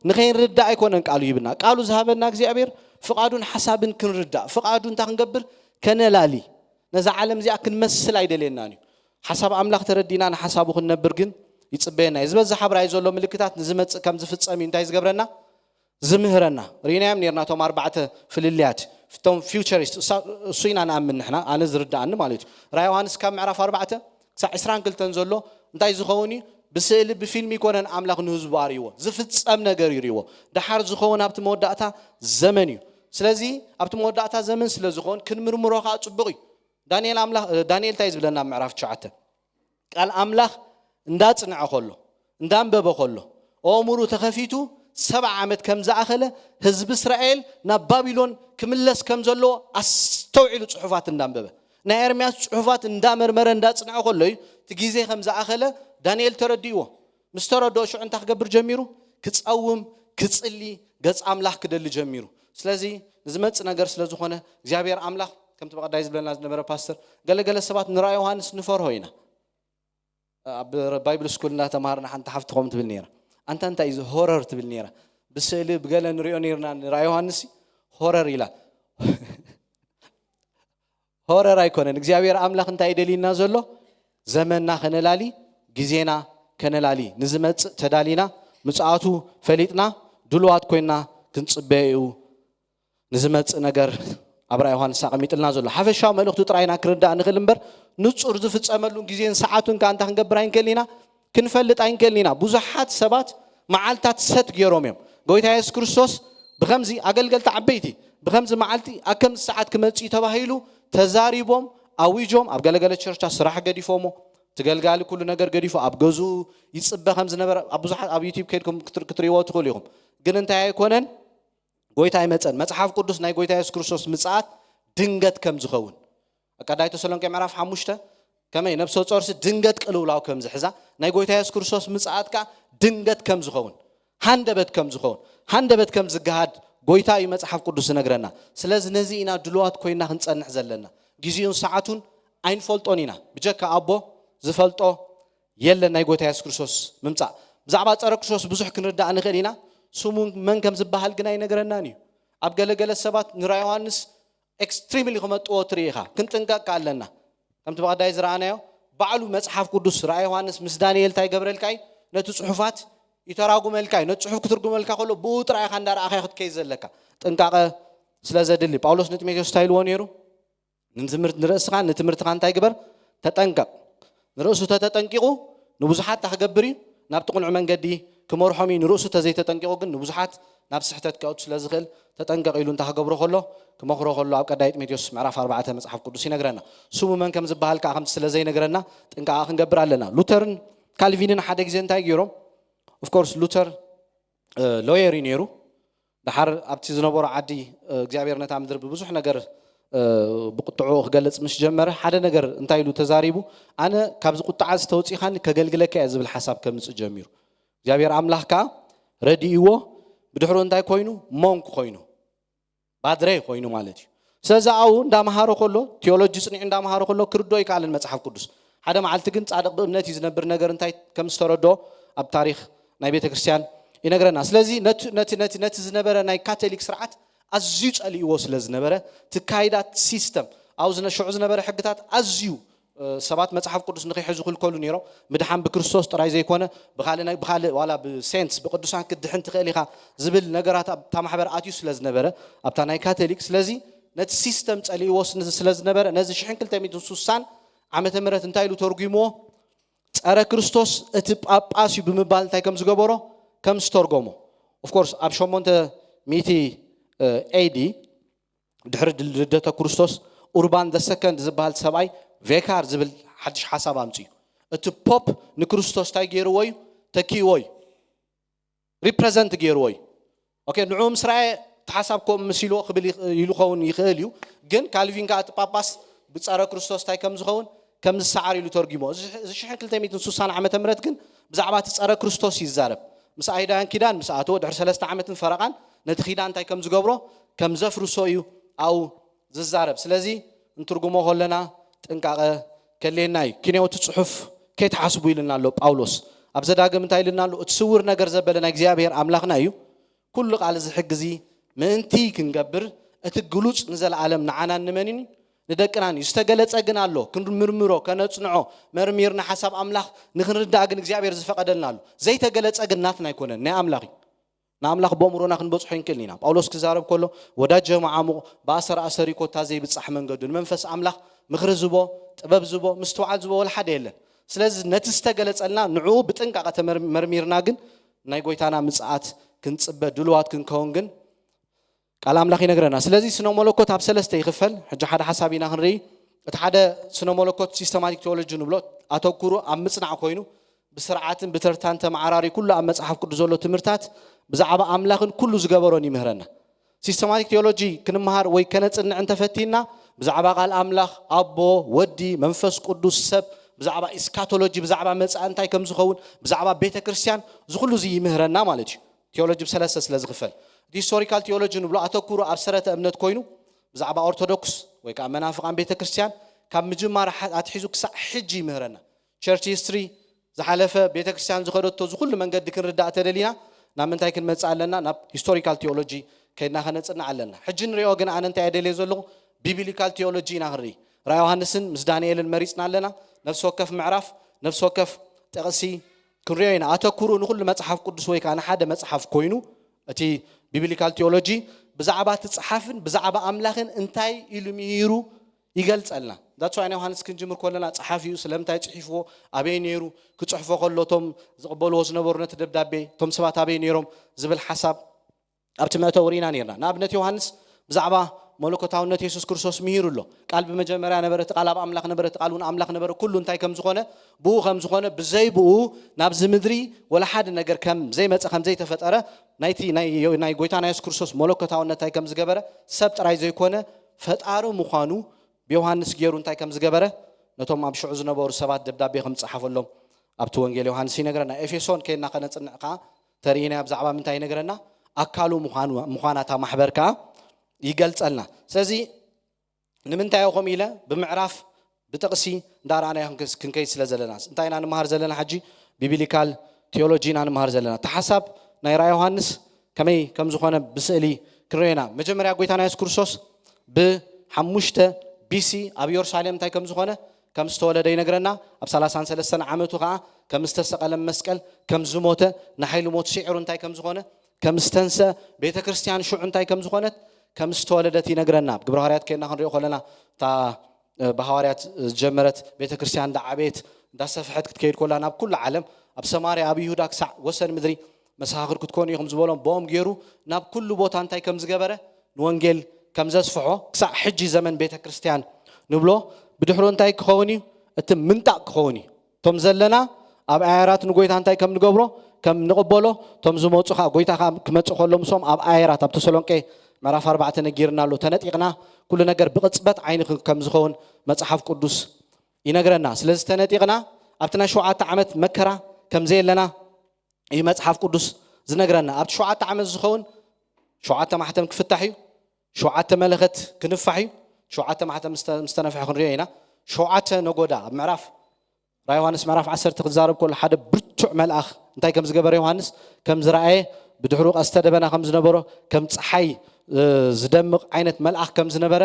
ንኸይንርዳእ ኣይኮነን ቃሉ ይብና ቃሉ ዝሃበና እግዚአብሔር ፍቃዱን ሓሳብን ክንርዳእ ፍቃዱ እንታይ ክንገብር ከነላሊ ነዛ ዓለም እዚኣ ክንመስል ኣይደልየናን እዩ ሓሳብ ኣምላኽ ተረዲና ንሓሳቡ ክንነብር ግን ይጽበየና ዝበዛ ሓብራይ ዘሎ ምልክታት ንዝመጽእ ከም ዝፍጸም እንታይ ዝገብረና ዝምህረና ሪናዮም ነርናቶም 4 ፍልልያት ፍቶም ፊውቸሪስት እሱይና ንኣምን ንሕና ኣነ ዝርዳእኒ ማለት እዩ ራእይ ዮሃንስ ካብ ምዕራፍ 4 ክሳብ 22 ዘሎ እንታይ ዝኸውን እዩ ብስእሊ ብፊልም ይኮነን ኣምላኽ ንህዝቡ ኣርይዎ ዝፍጸም ነገር ይርይዎ ድሓር ዝኸውን ኣብቲ መወዳእታ ዘመን እዩ ስለዚ ኣብቲ መወዳእታ ዘመን ስለ ዝኸውን ክንምርምሮ ከዓ ጽቡቕ እዩ ዳንኤል እንታይ ዝብለና ኣብ ምዕራፍ 9 ቃል ኣምላኽ እንዳጽንዐ ከሎ እንዳንበበ ከሎ ኦሙሩ ተኸፊቱ 7 ዓመት ከም ዝኣኸለ ህዝቢ እስራኤል ናብ ባቢሎን ክምለስ ከም ዘሎ ኣስተውዒሉ ጽሑፋት እንዳንበበ ናይ ኤርምያስ ጽሑፋት እንዳመርመረ እንዳጽንዐ ከሎ እዩ እቲ ግዜ ከም ዝኣኸለ ዳንኤል ተረዲእዎ ምስ ተረድኦ ሽዑ እንታይ ክገብር ጀሚሩ ክጸውም ክጽሊ ገጽ ኣምላኽ ክደሊ ጀሚሩ ስለዚ ንዝመጽእ ነገር ስለ ዝኾነ እግዚአብሔር ኣምላኽ ከምቲ በቀዳይ ዝብለና ዝነበረ ፓስተር ገለገለ ሰባት ንራእይ ዮሃንስ ንፈርሆ ኢና ኣብ ባይብል ስኩል እናተማሃርና ሓንቲ ሓፍትኩም ትብል ነይራ አንተ እንታይ እዩ ሆረር ትብል ነይራ ብስእሊ ብገለ ንሪኦ ነርና ራእይ ዮሃንስ ሆረር ኢላ ሆረር ኣይኮነን እግዚአብሔር ኣምላኽ እንታይ ደሊና ዘሎ ዘመንና ከነላሊ ግዜና ከነላሊ ንዝመጽእ ተዳሊና ምጽኣቱ ፈሊጥና ድልዋት ኮይና ክንጽበዩ ንዝመጽእ ነገር ኣብ ራእይ ዮሃንስ ኣቐሚጥልና ዘሎ ሓፈሻዊ መልእኽቱ ጥራይና ክርዳእ ንኽእል እምበር ንጹር ዝፍጸመሉ ግዜን ሰዓቱን ካንታ ክንገብር ኣይንከልና ክንፈልጥ ኣይንከልና ብዙሓት ሰባት መዓልታት ሰት ገይሮም እዮም ጎይታ ኢየሱስ ክርስቶስ ብኸምዚ ኣገልገልቲ ዓበይቲ ብኸምዚ መዓልቲ ኣብ ከምዚ ሰዓት ክመጽእ ተባሂሉ ተዛሪቦም ኣዊጆም ኣብ ገለገለ ቸርቻ ስራሕ ገዲፎሞ ትገልጋሊ ኩሉ ነገር ገዲፎ ኣብ ገዙ ይጽበ ከም ዝነበረ ኣብ ብዙሓት ኣብ ዩቲዩብ ከይድኩም ክትሪእዎ ትኽእሉ ኢኹም ግን እንታይ ኣይኮነን ጎይታ ይመፀን መጽሓፍ ቅዱስ ናይ ጎይታ ኢየሱስ ክርስቶስ ምጽአት ድንገት ከም ዝኸውን ቀዳይ ተሰሎንቄ ምዕራፍ 5 ከመይ ነፍሰ ጾርስ ድንገት ቅልውላው ከም ዝሕዛ ናይ ጎይታ ኢየሱስ ክርስቶስ ምጽአት ካ ድንገት ከም ዝኸውን ሃንደበት ከም ዝገሃድ ጎይታ እዩ መጽሓፍ ቅዱስ ነግረና ስለዚ ነዚ ኢና ድልዋት ኮይና ክንጸንሕ ዘለና ግዚኡን ሰዓቱን ኣይንፈልጦን ኢና ብጀካ ኣቦ ዝፈልጦ የለን ናይ ጎይታ ኢየሱስ ክርስቶስ ምምጻእ ብዛዕባ ፀረ ክርስቶስ ብዙሕ ክንርዳእ ንኽእል ኢና ስሙ መን ከም ዝበሃል ግን ኣይነገረናን እዩ ኣብ ገለገለ ሰባት ንራ ዮሐንስ ኤክስትሪምሊ ከመጥዎ ትሪኢኻ ክንጥንቀቅ ኣለና ከምቲ በቀዳይ ዝረኣናዮ ባዕሉ መጽሓፍ ቅዱስ ራ ዮሐንስ ምስ ዳንኤል ታይ ገብረልካይ ነቲ ጽሑፋት ይተራጉመልካይ ነቲ ጽሑፍ ክትርጉመልካ ከሎ ብኡጥራ ኢኻ እንዳረኣኻ ክትከይድ ዘለካ ጥንቃቐ ስለዘድሊ ጳውሎስ ንጢሞቴዎስ ታይልዎ ነይሩ ንርእስኻ ንትምህርትኻ እንታይ ግበር ተጠንቀቕ ንርእሱ ተጠንቂቑ ንብዙሓት ታክገብር እዩ ናብ ጥቕንዑ መንገዲ ክመርሖም እዩ ንርእሱ ተዘይተጠንቂቑ ግን ንብዙሓት ናብ ስሕተት ክኣቱ ስለዝኽእል ተጠንቀቕ ኢሉ እንታክገብሮ ከሎ ክመኽሮ ከሎ ኣብ ቀዳይ ጢሞቴዎስ ምዕራፍ 4 መጽሓፍ ቅዱስ ይነግረና ስሙ መን ከም ዝበሃል ከዓ ከምቲ ስለዘይነግረና ጥንቃቐ ክንገብር ኣለና ሉተርን ካልቪንን ሓደ ግዜ እንታይ ገይሮም ኦፍ ኮርስ ሉተር ሎየር ነይሩ ድሓር ኣብቲ ዝነበሮ ዓዲ እግዚኣብሔር ነታ ምድሪ ብዙሕ ነገር ብቁጥዑ ክገልጽ ምስ ጀመረ ሓደ ነገር እንታይ ኢሉ ተዛሪቡ ኣነ ካብዚ ቁጥዓ ዝተውፂኻኒ ከገልግለካ እየ ዝብል ሓሳብ ከምፅእ ጀሚሩ እግዚአብሔር ኣምላኽካ ረዲእዎ ብድሕሩ እንታይ ኮይኑ ሞንክ ኮይኑ ባድሬ ኮይኑ ማለት እዩ ስለዚ ኣው እንዳምሃሮ ከሎ ቴዎሎጂ ጽኒዕ እንዳምሃሮ ከሎ ክርዶ ይካልን መጽሓፍ ቅዱስ ሓደ መዓልቲ ግን ጻድቕ ብእምነት እዩ ዝነብር ነገር እንታይ ከም ዝተረዶ ኣብ ታሪክ ናይ ቤተ ክርስቲያን ይነግረና ስለዚ ነቲ ዝነበረ ናይ ካቶሊክ ስርዓት ኣዝዩ ጸሊእዎ ስለ ዝነበረ ትካይዳት ሲስተም ኣው ዝነሽዑ ዝነበረ ሕግታት ኣዝዩ ሰባት መጽሓፍ ቅዱስ ንኽሕዙ ክልከሉ ነይሮም ምድሓን ብክርስቶስ ጥራይ ዘይኮነ ብኻልእ ዋላ ብሴንትስ ብቅዱሳን ክትድሕን ትኽእል ኢኻ ዝብል ነገራት ኣብታ ማሕበር ኣትዩ ስለ ዝነበረ ኣብታ ናይ ካቶሊክ ስለዚ ነቲ ሲስተም ጸሊእዎ ስለ ዝነበረ ነዚ 1260 ዓመተ ምህረት እንታይ ኢሉ ተርጉምዎ ፀረ ክርስቶስ እቲ ጳጳስ እዩ ብምባል እንታይ ከም ዝገበሮ ከም ዝተርጎሞ ኦፍ ኮርስ ኣብ 800 AD ድሕሪ ልደተ ክርስቶስ ኡርባን ዘ ሰከንድ ዝበሃል ሰብኣይ ቬካር ዝብል ሓድሽ ሓሳብ ኣምፅዩ እቲ ፖፕ ንክርስቶስ ታይ ገይርዎ እዩ ተኪይዎ እዩ ሪፕሬዘንት ገይርዎ እዩ ኦኬ ንዑ ምስራኤ ተሓሳብ ከም መሲሎ ክብል ይልኸውን ይኽእል እዩ ግን ካልቪን ከዓ እቲ ጳጳስ ብፀረ ክርስቶስ ታይ ከም ዝኸውን ከም ዝሰዓር ኢሉ ተርጊሞ እዚ 1260 ዓመተ ምህረት ግን ብዛዕባ እቲ ፀረ ክርስቶስ ይዛረብ ምስ ኣይዳን ኪዳን ምስ ኣቶ ድሕሪ 3 ዓመትን ፈረቓን ነቲ ኪዳን እንታይ ከም ዝገብሮ ከም ዘፍርሶ እዩ ኣው ዝዛረብ ስለዚ እንትርጉሞ ከለና ጥንቃቐ ከለና እዩ ኪኔዎት ጽሑፍ ከይተሓስቡ ኢልና ኣሎ ጳውሎስ ኣብ ዘዳግም እንታይ ኢልና ኣሎ እቲ ስውር ነገር ዘበለ ናይ እግዚአብሔር ኣምላኽና እዩ ኩሉ ቃል ዝሕግዚ ምእንቲ ክንገብር እቲ ግሉጽ ንዘለዓለም ንዓና ንመንን ንደቅናን ዝተገለጸ ግን ኣሎ ክንምርምሮ ከነጽንዖ መርሚርና ሓሳብ ኣምላኽ ንኽንርዳእ ግን እግዚአብሔር ዝፈቀደልና ኣሎ ዘይተገለጸ ግን ናትና ኣይኮነን ናይ ኣምላኽ እዩ ንኣምላኽ በእምሮና ክንበጽሖ ይንክእል ኢና ጳውሎስ ክዛረብ ከሎ ወዳጀ መዓሙቕ በኣሰር ኣሰሪ ኮታ ዘይብጻሕ መንገዱ ንመንፈስ ኣምላኽ ምኽሪ ዝቦ ጥበብ ዝቦ ምስትውዓል ዝቦ ወላ ሓደ የለን ስለዚ ነቲ ዝተገለጸልና ንዕኡ ብጥንቃቐ ተመርሚርና ግን ናይ ጎይታና ምጽኣት ክንጽበ ድልዋት ክንከውን ግን ቃል ኣምላኽ ይነግረና ስለዚ ስነ መለኮት ኣብ ሰለስተ ይኽፈል ሕጂ ሓደ ሓሳብ ኢና ክንርኢ እቲ ሓደ ስነ መለኮት ሲስተማቲክ ቴዎሎጂ ንብሎ ኣተኩሩ ኣብ ምጽናዕ ኮይኑ ብስርዓትን ብተርታን ተመዓራሪ ኩሉ ኣብ መጽሓፍ ቅዱስ ዘሎ ትምህርታት ብዛዕባ ኣምላኽን ኩሉ ዝገበሮን ይምህረና ሲስተማቲክ ቴዎሎጂ ክንመሃር ወይ ከነጽንዕ እንተፈቲና ብዛዕባ ቃል ኣምላኽ ኣቦ ወዲ መንፈስ ቅዱስ ሰብ ብዛዕባ ኢስካቶሎጂ ብዛዕባ መጽአ እንታይ ከም ዝኸውን ብዛዕባ ቤተ ክርስቲያን ዝኩሉ እዚ ይምህረና ማለት እዩ ቴዎሎጂ ብሰለስተ ስለ ዝኽፈል ሂስቶሪካል ቴዎሎጂ ንብሎ ኣተኩሩ ኣብ ሰረተ እምነት ኮይኑ ብዛዕባ ኦርቶዶክስ ወይ ከዓ መናፍቃን ቤተ ክርስቲያን ካብ ምጅማር ኣትሒዙ ክሳብ ሕጂ ይምህረና ቸርች ሂስትሪ ዝሓለፈ ቤተ ክርስቲያን ዝኸደቶ ዝኩሉ መንገዲ ክንርዳእ ተደሊና ናብ ምንታይ ክንመጽእ ኣለና ናብ ሂስቶሪካል ቴዎሎጂ ከይድና ከነጽንዕ ኣለና ሕጂ ንሪኦ ግን ኣነ እንታይ ኣደልየ ዘለኹ ቢብሊካል ቴዎሎጂ ኢና ክንርኢ ራ ዮሐንስን ምስ ዳንኤልን መሪፅና ኣለና ነፍሲ ወከፍ ምዕራፍ ነፍሲ ወከፍ ጠቕሲ ክንሪኦ ኢና ኣተኩሩ ንኩሉ መጽሓፍ ቅዱስ ወይ ከዓ ንሓደ መጽሓፍ ኮይኑ እቲ ቢብሊካል ቴዎሎጂ ብዛዕባ ትጽሓፍን ብዛዕባ ኣምላኽን እንታይ ኢሉ ምሂሩ ይገልጸልና ዳትስ ዋይ ዮሐንስ ክንጅምር ከለና ጸሓፊ እዩ ስለምንታይ ጽሒፍዎ ኣበይ ነይሩ ክጽሕፎ ከሎ ቶም ዝቕበልዎ ዝነበሩ ነቲ ደብዳቤ ቶም ሰባት ኣበይ ነይሮም ዝብል ሓሳብ ኣብቲ መእተዊ ሪኢና ነርና ንኣብነት ዮሐንስ ብዛዕባ መለኮታውነት ኢየሱስ ክርስቶስ ምሂሩሎ ቃል በመጀመሪያ ነበረ ቃል አብ አምላክ ነበረ ቃሉን አምላክ ነበረ ኩሉ እንታይ ከም ዝኾነ ብኡ ከም ዝኾነ ብዘይ ብኡ ናብ ዝምድሪ ወላ ሓደ ነገር ከም ዘይ መጽ ከም ዘይ ተፈጠረ ናይ ጎይታና ኢየሱስ ክርስቶስ መለኮታውነት እንታይ ከም ዝገበረ ሰብ ጥራይ ዘይኮነ ፈጣሪ ምዃኑ በዮሐንስ ገይሩ እንታይ ከም ዝገበረ ነቶም ኣብ ሽዑ ዝነበሩ ሰባት ደብዳቤ ከም ጻሐፈሎም ኣብቲ ወንጌል ዮሐንስ ይነግረና ኤፌሶን ከይና ከነጽንዕካ ተሪኢና ብዛዕባ ምንታይ ይነግረና ኣካሉ ምዃናታ ማሕበርካ ይገልጸልና ስለዚ ንምንታይ ይኾም ኢለ ብምዕራፍ ብጥቕሲ እንዳራና ክንከይድ ስለ ዘለና እንታይና ንምሃር ዘለና ሕጂ ቢብሊካል ቴዎሎጂና ንምሃር ዘለና ተሓሳብ ናይ ራእይ ዮሐንስ ከመይ ከም ዝኾነ ብስእሊ ክንርአና መጀመርያ ጎይታና ኢየሱስ ክርስቶስ ብ5 BC ኣብ ኢየሩሳሌም እንታይ ከም ዝኾነ ከም ዝተወለደ ይነግረና ኣብ 33 ዓመቱ ከዓ ከም ዝተሰቀለ መስቀል ከም ዝሞተ ንሓይሉ ሞት ሲዕሩ እንታይ ከም ዝኾነ ከም ዝተንሰ ቤተክርስቲያን ሽዑ እንታይ ከም ዝኾነት ከም ዝተወለደት ይነግረና ግብረ ሐዋርያት ከይና ክንሪኦ ከለና ታ በሐዋርያት ጀመረት ቤተክርስቲያን ዳዓቤት ዳሰፍሐት ክትከይድ ኮላ ናብ ኩሉ ዓለም ኣብ ሰማርያ ኣብ ይሁዳ ክሳዕ ወሰን ምድሪ መሳኽር ክትኮኑ ኢኹም ዝበሎም ቦም ገይሩ ናብ ኩሉ ቦታ እንታይ ከም ዝገበረ ንወንጌል ከም ዘስፍሖ ክሳዕ ሕጂ ዘመን ቤተክርስቲያን ንብሎ ብድሕሮ እንታይ ክኸውን እዩ እቲ ምንጣቅ ክኸውን እዩ ቶም ዘለና ኣብ ኣያራት ንጎይታ እንታይ ከም ንገብሮ ከም ንቕበሎ ቶም ዝመፁ ኻ ጎይታ ክመጽእ ከሎም ሶም ኣብ ኣያራት ኣብ ተሰሎንቄ ምዕራፍ 4 ነጊርና ኣሎ ተነጢቕና ኩሉ ነገር ብቕጽበት ዓይኒ ከም ዝኸውን መጽሓፍ ቅዱስ ይነግረና ስለዚ ተነጢቕና ኣብቲ ናይ 7 ዓመት መከራ ከም ዘየለና እዩ መጽሓፍ ቅዱስ ዝነግረና ኣብቲ 7 ዓመት ዝኸውን 7 ማሕተም ክፍታሕ እዩ 7 መለኸት ክንፋሕ እዩ 7 ማሕተም ምስተነፍሐ ክንሪኦ ኢና 7 ነጎዳ ኣብ ምዕራፍ ራእይ ዮሐንስ ምዕራፍ 10 ክዛረብ ከሎ ሓደ ብርቱዕ መልአኽ እንታይ ከም ዝገበረ ዮሐንስ ከም ዝረአየ ብድሕሩ ቀስተ ደበና ከም ዝነበሮ ከም ፀሓይ ዝደምቕ ዓይነት መልአኽ ከም ዝነበረ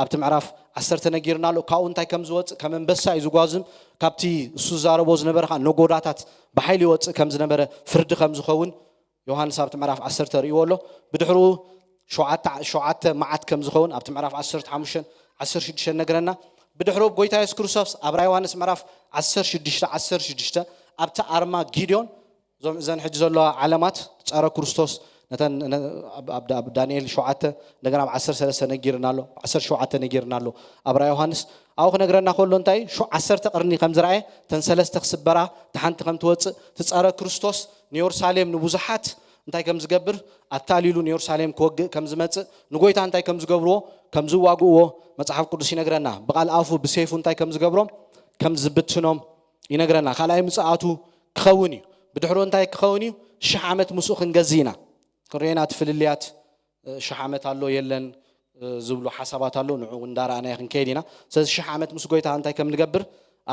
ኣብቲ ምዕራፍ 10 ነጊርና ኣሎ ካብኡ እንታይ ከም ዝወፅእ ከም አንበሳ እዩ ዝጓዝም ካብቲ እሱ ዝዛረቦ ዝነበረ ከዓ ነጎዳታት ብሓይሊ ይወፅእ ከም ዝነበረ ፍርዲ ከም ዝኸውን ዮሐንስ ኣብቲ ምዕራፍ 10 ርእይዎ ኣሎ ብድሕሩ 7 መዓት ከም ዝኸውን ኣብቲ ምዕራፍ 15 ነገረና ብድሕሩ ጎይታ ኢየሱስ ክርስቶስ ኣብ ራእይ ዮሐንስ ምዕራፍ 16 ኣብቲ ኣርማ ጊድዮን ዞም እዘን ሕጂ ዘለዋ ዓለማት ጸረ ክርስቶስ ነተን ኣብ ዳንኤል 7 እንደገና ኣብ 13 ነጊርና ኣሎ 17 ነጊርና ኣሎ ኣብ ራእይ ዮሐንስ ኣው ክነግረና ከሎ እንታይ 10 ቅርኒ ከም ዝረአየ ተን ሰለስተ ክስበራ ተሓንቲ ከም ትወፅእ ትጸረ ክርስቶስ ንኢየሩሳሌም ንብዙሓት እንታይ ከም ዝገብር ኣታሊሉ ንኢየሩሳሌም ክወግእ ከም ዝመጽእ ንጎይታ እንታይ ከም ዝገብርዎ ከም ዝዋግእዎ መጽሓፍ ቅዱስ ይነግረና ብቃል ኣፉ ብሰይፉ እንታይ ከም ዝገብሮም ከም ዝብትኖም ይነግረና ካልኣይ ምጽኣቱ ክኸውን እዩ ብድሕሮ እንታይ ክኸውን እዩ 1000 ዓመት ምስኡ ክንገዚና ክሬና ትፍልልያት 1000 ዓመት ኣሎ የለን ዝብሉ ሓሳባት ኣሎ ንዑ እንዳራና ክንከይድና ስለዚ 1000 ዓመት ምስ ጎይታ እንታይ ከም ንገብር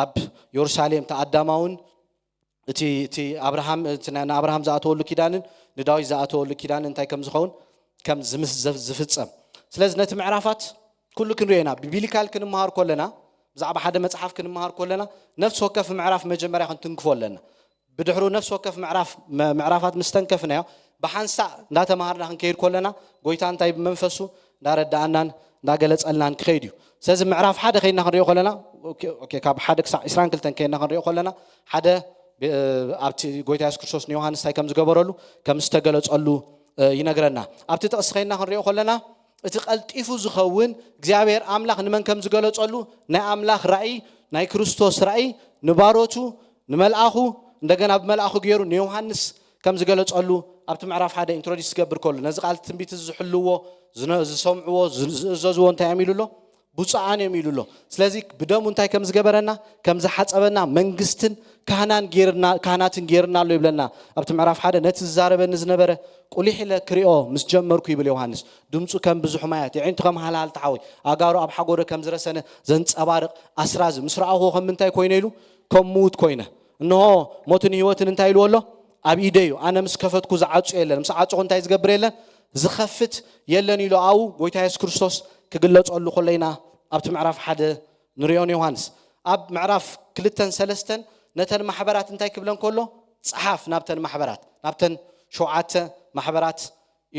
ኣብ ኢየሩሳሌም ተኣዳማውን እቲ አብርሃም ዝኣተወሉ ኪዳንን ንዳዊት ዝኣተወሉ ኪዳንን እንታይ ከም ዝኸውን ከም ዝፍጸም ስለዚ ነቲ ምዕራፋት ኩሉ ክንሪአና ቢብሊካል ክንመሃር ከለና ብዛዕባ ሓደ መጽሓፍ ክንመሃር ከለና ነፍስ ወከፍ ምዕራፍ መጀመርያ ክንትንክፎ ኣለና ብድሕሩ ነፍስ ወከፍ ምዕራፋት ምስተንከፍናዮ ብሓንሳእ እንዳተማሃርና ክንከይድ ከለና ጎይታ እንታይ ብመንፈሱ እንዳረዳእናን እንዳገለጸልናን ክኸይድ እዩ ስለዚ ምዕራፍ ሓደ ከይድና ክንሪኦ ከለና ኦኬ ካብ ሓደ ክሳዕ 22 ከይድና ክንሪኦ ከለና ሓደ ኣብቲ ጎይታ ኢየሱስ ክርስቶስ ንዮሐንስ እንታይ ከም ዝገበረሉ ከም ዝተገለጸሉ ይነግረና ኣብቲ ጥቕስ ከይድና ክንሪኦ ከለና እቲ ቀልጢፉ ዝኸውን እግዚአብሔር ኣምላኽ ንመን ከም ዝገለጸሉ ናይ ኣምላኽ ራእይ ናይ ክርስቶስ ራእይ ንባሮቱ ንመልአኹ እንደገና ብመልአኹ ገይሩ ንዮሐንስ ከም ዝገለጸሉ ኣብቲ ምዕራፍ ሓደ ኢንትሮዲውስ ዝገብር ከሎ ነዚ ቃል ትንቢት ዝሕልዎ ዝሰምዕዎ ዝእዘዝዎ እንታይ የሚሉሎ ብፁዓን የሚሉሎ ስለዚ ብደሙ እንታይ ከም ዝገበረና ከም ዝሓጸበና መንግስትን ካህናትን ገይርናሎ ይብለና ኣብቲ ምዕራፍ ሓደ ነቲ ዝዛረበኒ ዝነበረ ቁሊሕ ኢለ ክሪኦ ምስ ጀመርኩ ይብል ዮሐንስ ድምፁ ከም ብዙሕ ማያት የዒንቱ ከም ሃልሃል ተሓዊ ኣጋሩ ኣብ ሓጎረ ከም ዝረሰነ ዘንጸባርቕ ኣስራዝ ምስ ረኣኹ ከም ምንታይ ኮይነ ኢሉ ከም ሙት ኮይነ እንሆ ሞትን ህይወትን እንታይ ኢልዎ ኣሎ ኣብ ኢደ እዩ ኣነ ምስ ከፈትኩ ዝዓፁ የለን ምስ ዓፅኹ እንታይ ዝገብር የለን ዝኸፍት የለን ኢሉ ኣው ጎይታ ኢየሱስ ክርስቶስ ክግለጸሉ ከለይና ኣብቲ ምዕራፍ ሓደ ንሪኦን ዮሐንስ ኣብ ምዕራፍ 2-3 ነተን ማሕበራት እንታይ ክብለን ከሎ ጽሓፍ ናብተን ማሕበራት ናብተን 7 ማሕበራት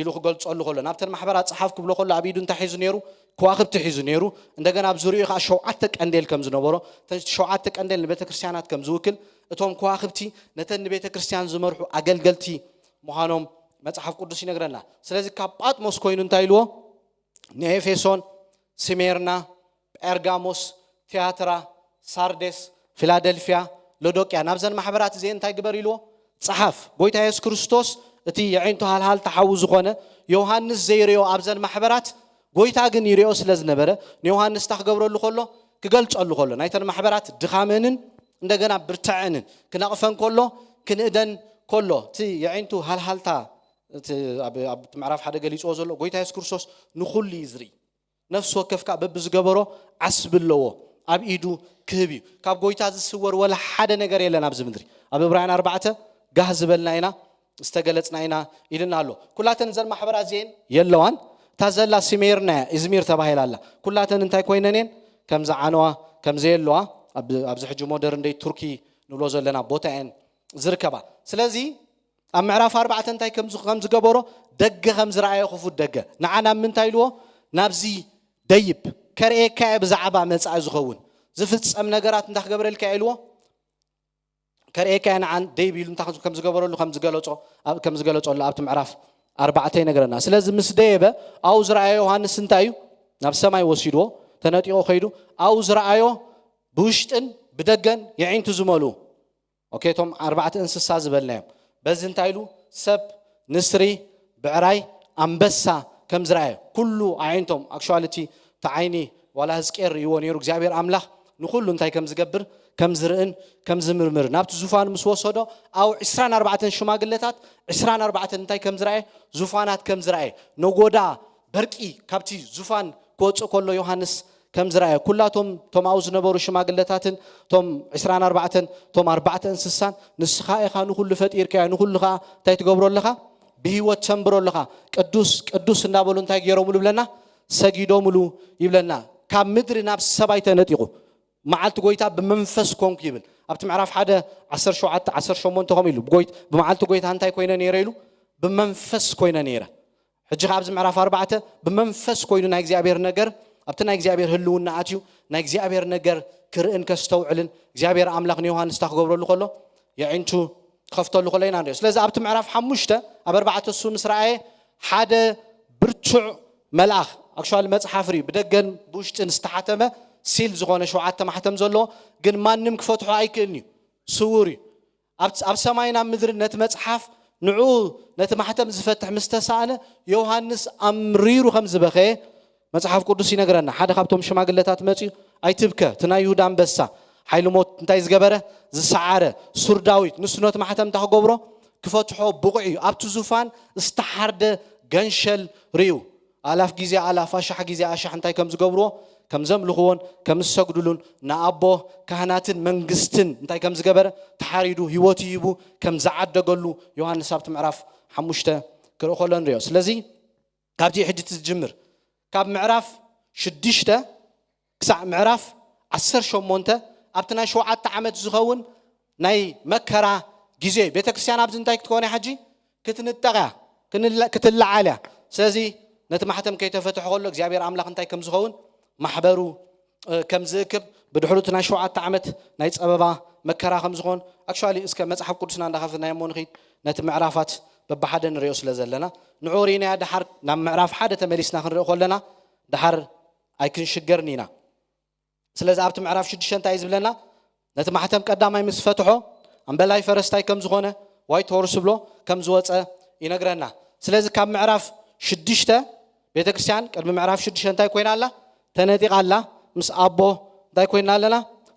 ኢሉ ክገልጸሉ ከሎ ናብተን ማሕበራት ጽሓፍ ክብሎ ከሎ ኣብ ኢዱ እንታይ ሒዙ ነይሩ ከዋኽብቲ ሒዙ ነይሩ እንደገና ኣብ ዙርኡ ከዓ 7 ቀንዴል ከም ዝነበሮ 7 ቀንዴል ንቤተ ክርስቲያናት ከም ዝውክል እቶም ከዋኽብቲ ነተን ንቤተ ክርስቲያን ዝመርሑ ኣገልገልቲ ምዃኖም መጽሓፍ ቅዱስ ይነግረና ስለዚ ካብ ጳጥሞስ ኮይኑ እንታይ ኢልዎ ንኤፌሶን ስሜርና ጴርጋሞስ ቲያትራ ሳርዴስ ፊላደልፊያ ሎዶቅያ ናብዘን ማሕበራት እዚአን እንታይ ግበር ኢልዎ ጽሓፍ ጎይታ ኢየሱስ ክርስቶስ እቲ የዒንቱ ሃልሃል ተሓው ዝኾነ ዮሐንስ ዘይርዮ ኣብዘን ማሕበራት ጎይታ ግን ይርዮ ስለ ዝነበረ ንዮሐንስ ታክገብረሉ ከሎ ክገልጸሉ ከሎ ናይተን ማሕበራት ድኻመንን እንደገና ብርትዕንን ክነቕፈን ከሎ ክንእደን ከሎ እቲ የዒንቱ ሃልሃልታ ኣብ ምዕራፍ ሓደ ገሊፅዎ ዘሎ ጎይታ ኢየሱስ ክርስቶስ ንኹሉ ይዝሪ ነፍሲ ወከፍካ በብዝገበሮ ዓስብለዎ ኣብ ኢዱ ክህብ እዩ ካብ ጎይታ ዝስወር ወላ ሓደ ነገር የለን ኣብዚ ምድሪ ኣብ ዕብራውያን 4 ጋህ ዝበልና ኢና ዝተገለጽና ኢና ኢልና ኣሎ ኩላተን ዘን ማሕበራት እዚአን የለዋን ታዘላ ስሜርና ኢዝሚር ተባሂላ ኣላ ኩላተን እንታይ ኮይነን ከምዛ ዓነዋ ከምዘ የለዋ ኣብዚ ሕጂ ሞደርን ደይ ቱርኪ ንብሎ ዘለና ቦታን ዝርከባ ስለዚ ኣብ ምዕራፍ 4 እንታይ ከም ዝገበሮ ደገ ከም ዝረኣየ ክፉት ደገ ንዓና ምንታይ ኢልዎ ናብዚ ደይብ ከርኤካ ብዛዕባ መጻኢ ዝኸውን ዝፍጸም ነገራት እንታይ ክገብረልካ ኢልዎ ከርኤካ ንዓን ደይብ ኢሉ እንታይ ከም ዝገበረሉ ከም ዝገለጾሉ ኣብቲ ምዕራፍ 4 ነገረና ስለዚ ምስ ደየበ ኣው ዝረኣየ ዮሐንስ እንታይ እዩ ናብ ሰማይ ወሲድዎ ተነጢቆ ኸይዱ ኣው ዝረኣዮ ብውሽጥን ብደገን የዒንቱ ዝመልኡ ኦኬ ቶም 4 እንስሳ ዝበልናዮም በዚ እንታይ ኢሉ ሰብ ንስሪ ብዕራይ ኣንበሳ ከም ዝረኣየ ኩሉ ዓይንቶም ኣክቹዋሊቲ ተዓይኒ ዋላ ህዝቅኤል ይዎ ነይሩ እግዚአብሔር ኣምላኽ ንኩሉ እንታይ ከም ዝገብር ከም ዝርእን ከም ዝምርምር ናብቲ ዙፋን ምስ ወሰዶ ኣው 24 ሽማግለታት 24 እንታይ ከም ዝረኣየ ዙፋናት ከም ዝረኣየ ነጎዳ በርቂ ካብቲ ዙፋን ክወፅእ ከሎ ዮሐንስ ከም ዝረኣየ ኩላቶም ቶም ኣው ዝነበሩ ሽማግለታትን ቶም 24 ቶም 4 እንስሳን ንስኻ ኢኻ ንኩሉ ፈጢርካ ንኩሉ ኻ እንታይ ትገብረለኻ ብህይወት ተንብረለኻ ቅዱስ ቅዱስ እንዳበሉ እንታይ ገይሮሙሉ ብለና ሰጊዶሙሉ ይብለና ካብ ምድሪ ናብ ሰማይ ተነጢቁ መዓልቲ ጎይታ ብመንፈስ ኮንኩ ይብል ኣብቲ ምዕራፍ 1 17 18 ከም ኢሉ ብመዓልቲ ጎይታ እንታይ ኮይነ ነይረ ኢሉ ብመንፈስ ኮይነ ነይረ ሕጂ ኣብዚ ምዕራፍ 4 ብመንፈስ ኮይኑ ናይ እግዚአብሔር ነገር ኣብቲ ናይ እግዚአብሔር ህልውና ኣትዩ ናይ እግዚአብሔር ነገር ክርእን ከስተውዕልን እግዚአብሔር ኣምላኽ ንዮሐንስ ታክገብረሉ ከሎ የዒንቱ ከፍተሉ ከሎ ኢና ንሪኦ ስለዚ ኣብቲ ምዕራፍ 5 ኣብ 4 እሱ ምስ ረኣየ ሓደ ብርቱዕ መልኣኽ ኣክቹዋሊ መጽሓፍ ሪ ብደገን ብውሽጥን ዝተሓተመ ሲል ዝኾነ 7 ማሕተም ዘሎ ግን ማንም ክፈትሖ ኣይክእልኒ ስውር እዩ ኣብ ሰማይና ምድሪ ነቲ መጽሓፍ ንዑ ነቲ ማሕተም ዝፈትሕ ምስተሳእለ ዮሐንስ ኣምሪሩ ከም ዝበኸየ መጽሓፍ ቅዱስ ይነግረና ሓደ ካብቶም ሽማግለታት መጽኡ ኣይትብከ ትናይ ይሁዳ አንበሳ ሓይሉ ሞት እንታይ ዝገበረ ዝሰዓረ ሱር ዳዊት ንሱ ነቲ ማሕተም ታክገብሮ ክፈትሖ ብቑዕ እዩ ኣብቲ ዙፋን ዝተሓርደ ገንሸል ርዩ ኣላፍ ጊዜ ኣላፍ ኣሻሕ ጊዜ ኣሻሕ እንታይ ከም ዝገብርዎ ከም ዘምልኽዎን ከም ዝሰግዱሉን ንኣቦ ካህናትን መንግስትን እንታይ ከም ዝገበረ ተሓሪዱ ህይወት ይቡ ከም ዝዓደገሉ ዮሐንስ ኣብቲ ምዕራፍ 5 ክርኢ ከሎ ንሪኦ ስለዚ ካብቲ ሕጂ ትጅምር ካብ ምዕራፍ 6 ክሳዕ ምዕራፍ 18 ኣብቲ ናይ 7 ዓመት ዝኸውን ናይ መከራ ጊዜ ቤተክርስቲያን ኣብዚ እንታይ ክትኮነ ሕጂ ክትንጠቕያ ክትለዓልያ ስለዚ ነቲ ማሕተም ከይተፈትሖ ከሎ እግዚአብሔር ኣምላኽ እንታይ ከም ዝኸውን ማሕበሩ ከም ዝእክብ ብድሕሪቱ ናይ 7 ዓመት ናይ ፀበባ መከራ ከም ዝኾን ኣክቹዋሊ እስከ መጽሓፍ ቅዱስና እንዳኸፍናዮ ሞንኺት ነቲ ምዕራፋት በብሓደ ንሪኦ ስለ ዘለና ንዑሪና ድሓር ናብ ምዕራፍ 1 ተመሊስና ክንሪኦ ከለና ድሓር ኣይክንሽገርኒ ኢና ስለዚ ኣብቲ ምዕራፍ 6 እንታይ ዝብለና ነቲ ማሕተም ቀዳማይ ምስ ፈትሖ ኣምበላይ ፈረስታይ ከም ዝኾነ ዋይት ሆርስ ብሎ ከም ዝወፀ ይነግረና ስለዚ ካብ ምዕራፍ 6 ቤተክርስቲያን ቅድሚ ምዕራፍ 6 እንታይ ኮይና ኣላ ተነጢቃ ኣላ ምስ ኣቦ እንታይ ኮይና ኣለና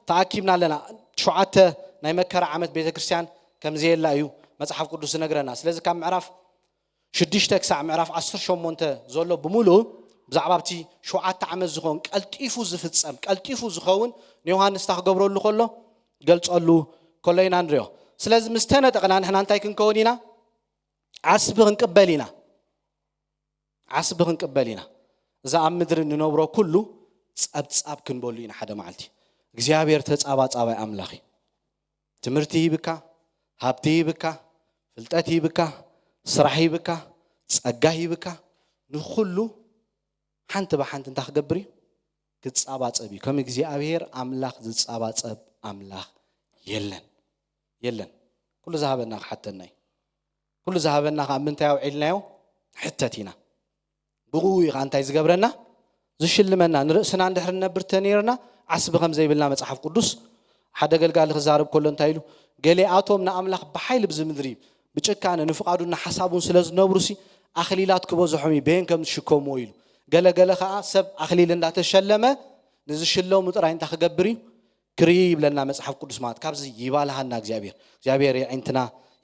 ተኣኪብና ኣለና 7 ናይ መከራ ዓመት ቤተክርስቲያን ከም ዘየላ እዩ መጽሓፍ ቅዱስ ዝነግረና ስለዚ ካብ ምዕራፍ 6 ክሳዕ ምዕራፍ 18 ዘሎ ብሙሉእ ብዛዕባ ኣብቲ 7 ዓመት ዝኸውን ቀልጢፉ ዝፍጸም ቀልጢፉ ዝኸውን ንዮሐንስ ታክገብረሉ ከሎ ገልጸሉ ከሎ ኢና ንሪኦ ስለዚ ምስ ተነጠቕና ንሕና እንታይ ክንከውን ኢና ዓስቢ ክንቅበል ኢና እዛ ኣብ ምድሪ ንነብሮ ኩሉ ጸብጻብ ክንበሉ ኢና ሓደ መዓልቲ እግዚአብሔር ተጻባጻባይ ኣምላኽ ትምህርቲ ይብካ ሃብቲ ይብካ ፍልጠት ይብካ ስራሕ ይብካ ጸጋ ይብካ ንኩሉ ሓንቲ ብሓንቲ እንታይ ክገብር እዩ ክጻባጸብ እዩ ከም እግዚአብሔር ኣምላኽ ዝጻባጸብ ኣምላኽ የለን ኩሉ ዝሃበና ሓተና ኩሉ ዝሃበና ካብ ምንታይ ኣውዒልናዮ ሕተት ኢና ብغوي አንታይ ዝገብረና ዝሽልመና ንርእስና እንድሕር ነብር ተነርና ዓስብ ከም ዘይብልና መጽሓፍ ቅዱስ ሓደ ገልጋሊ ክዛረብ ከሎ እንታይ ኢሉ ገሊኣቶም ንኣምላኽ ብሓይል ብዝምድሪ ብጭካነ ንፍቃዱና ሓሳቡን ስለዝነብሩሲ ኣኽሊላት ክበዝሖም ይበን ከም ዝሽከምዎ ኢሉ ገለገለ ከዓ ሰብ ኣኽሊል እንዳተሸለመ ንዝሽለሙ ጥራይ እንታይ ክገብር እዩ ክርኢ ይብለና መጽሓፍ ቅዱስ ማለት ካብዚ ይባልሃና እግዚአብሔር ይዕንትና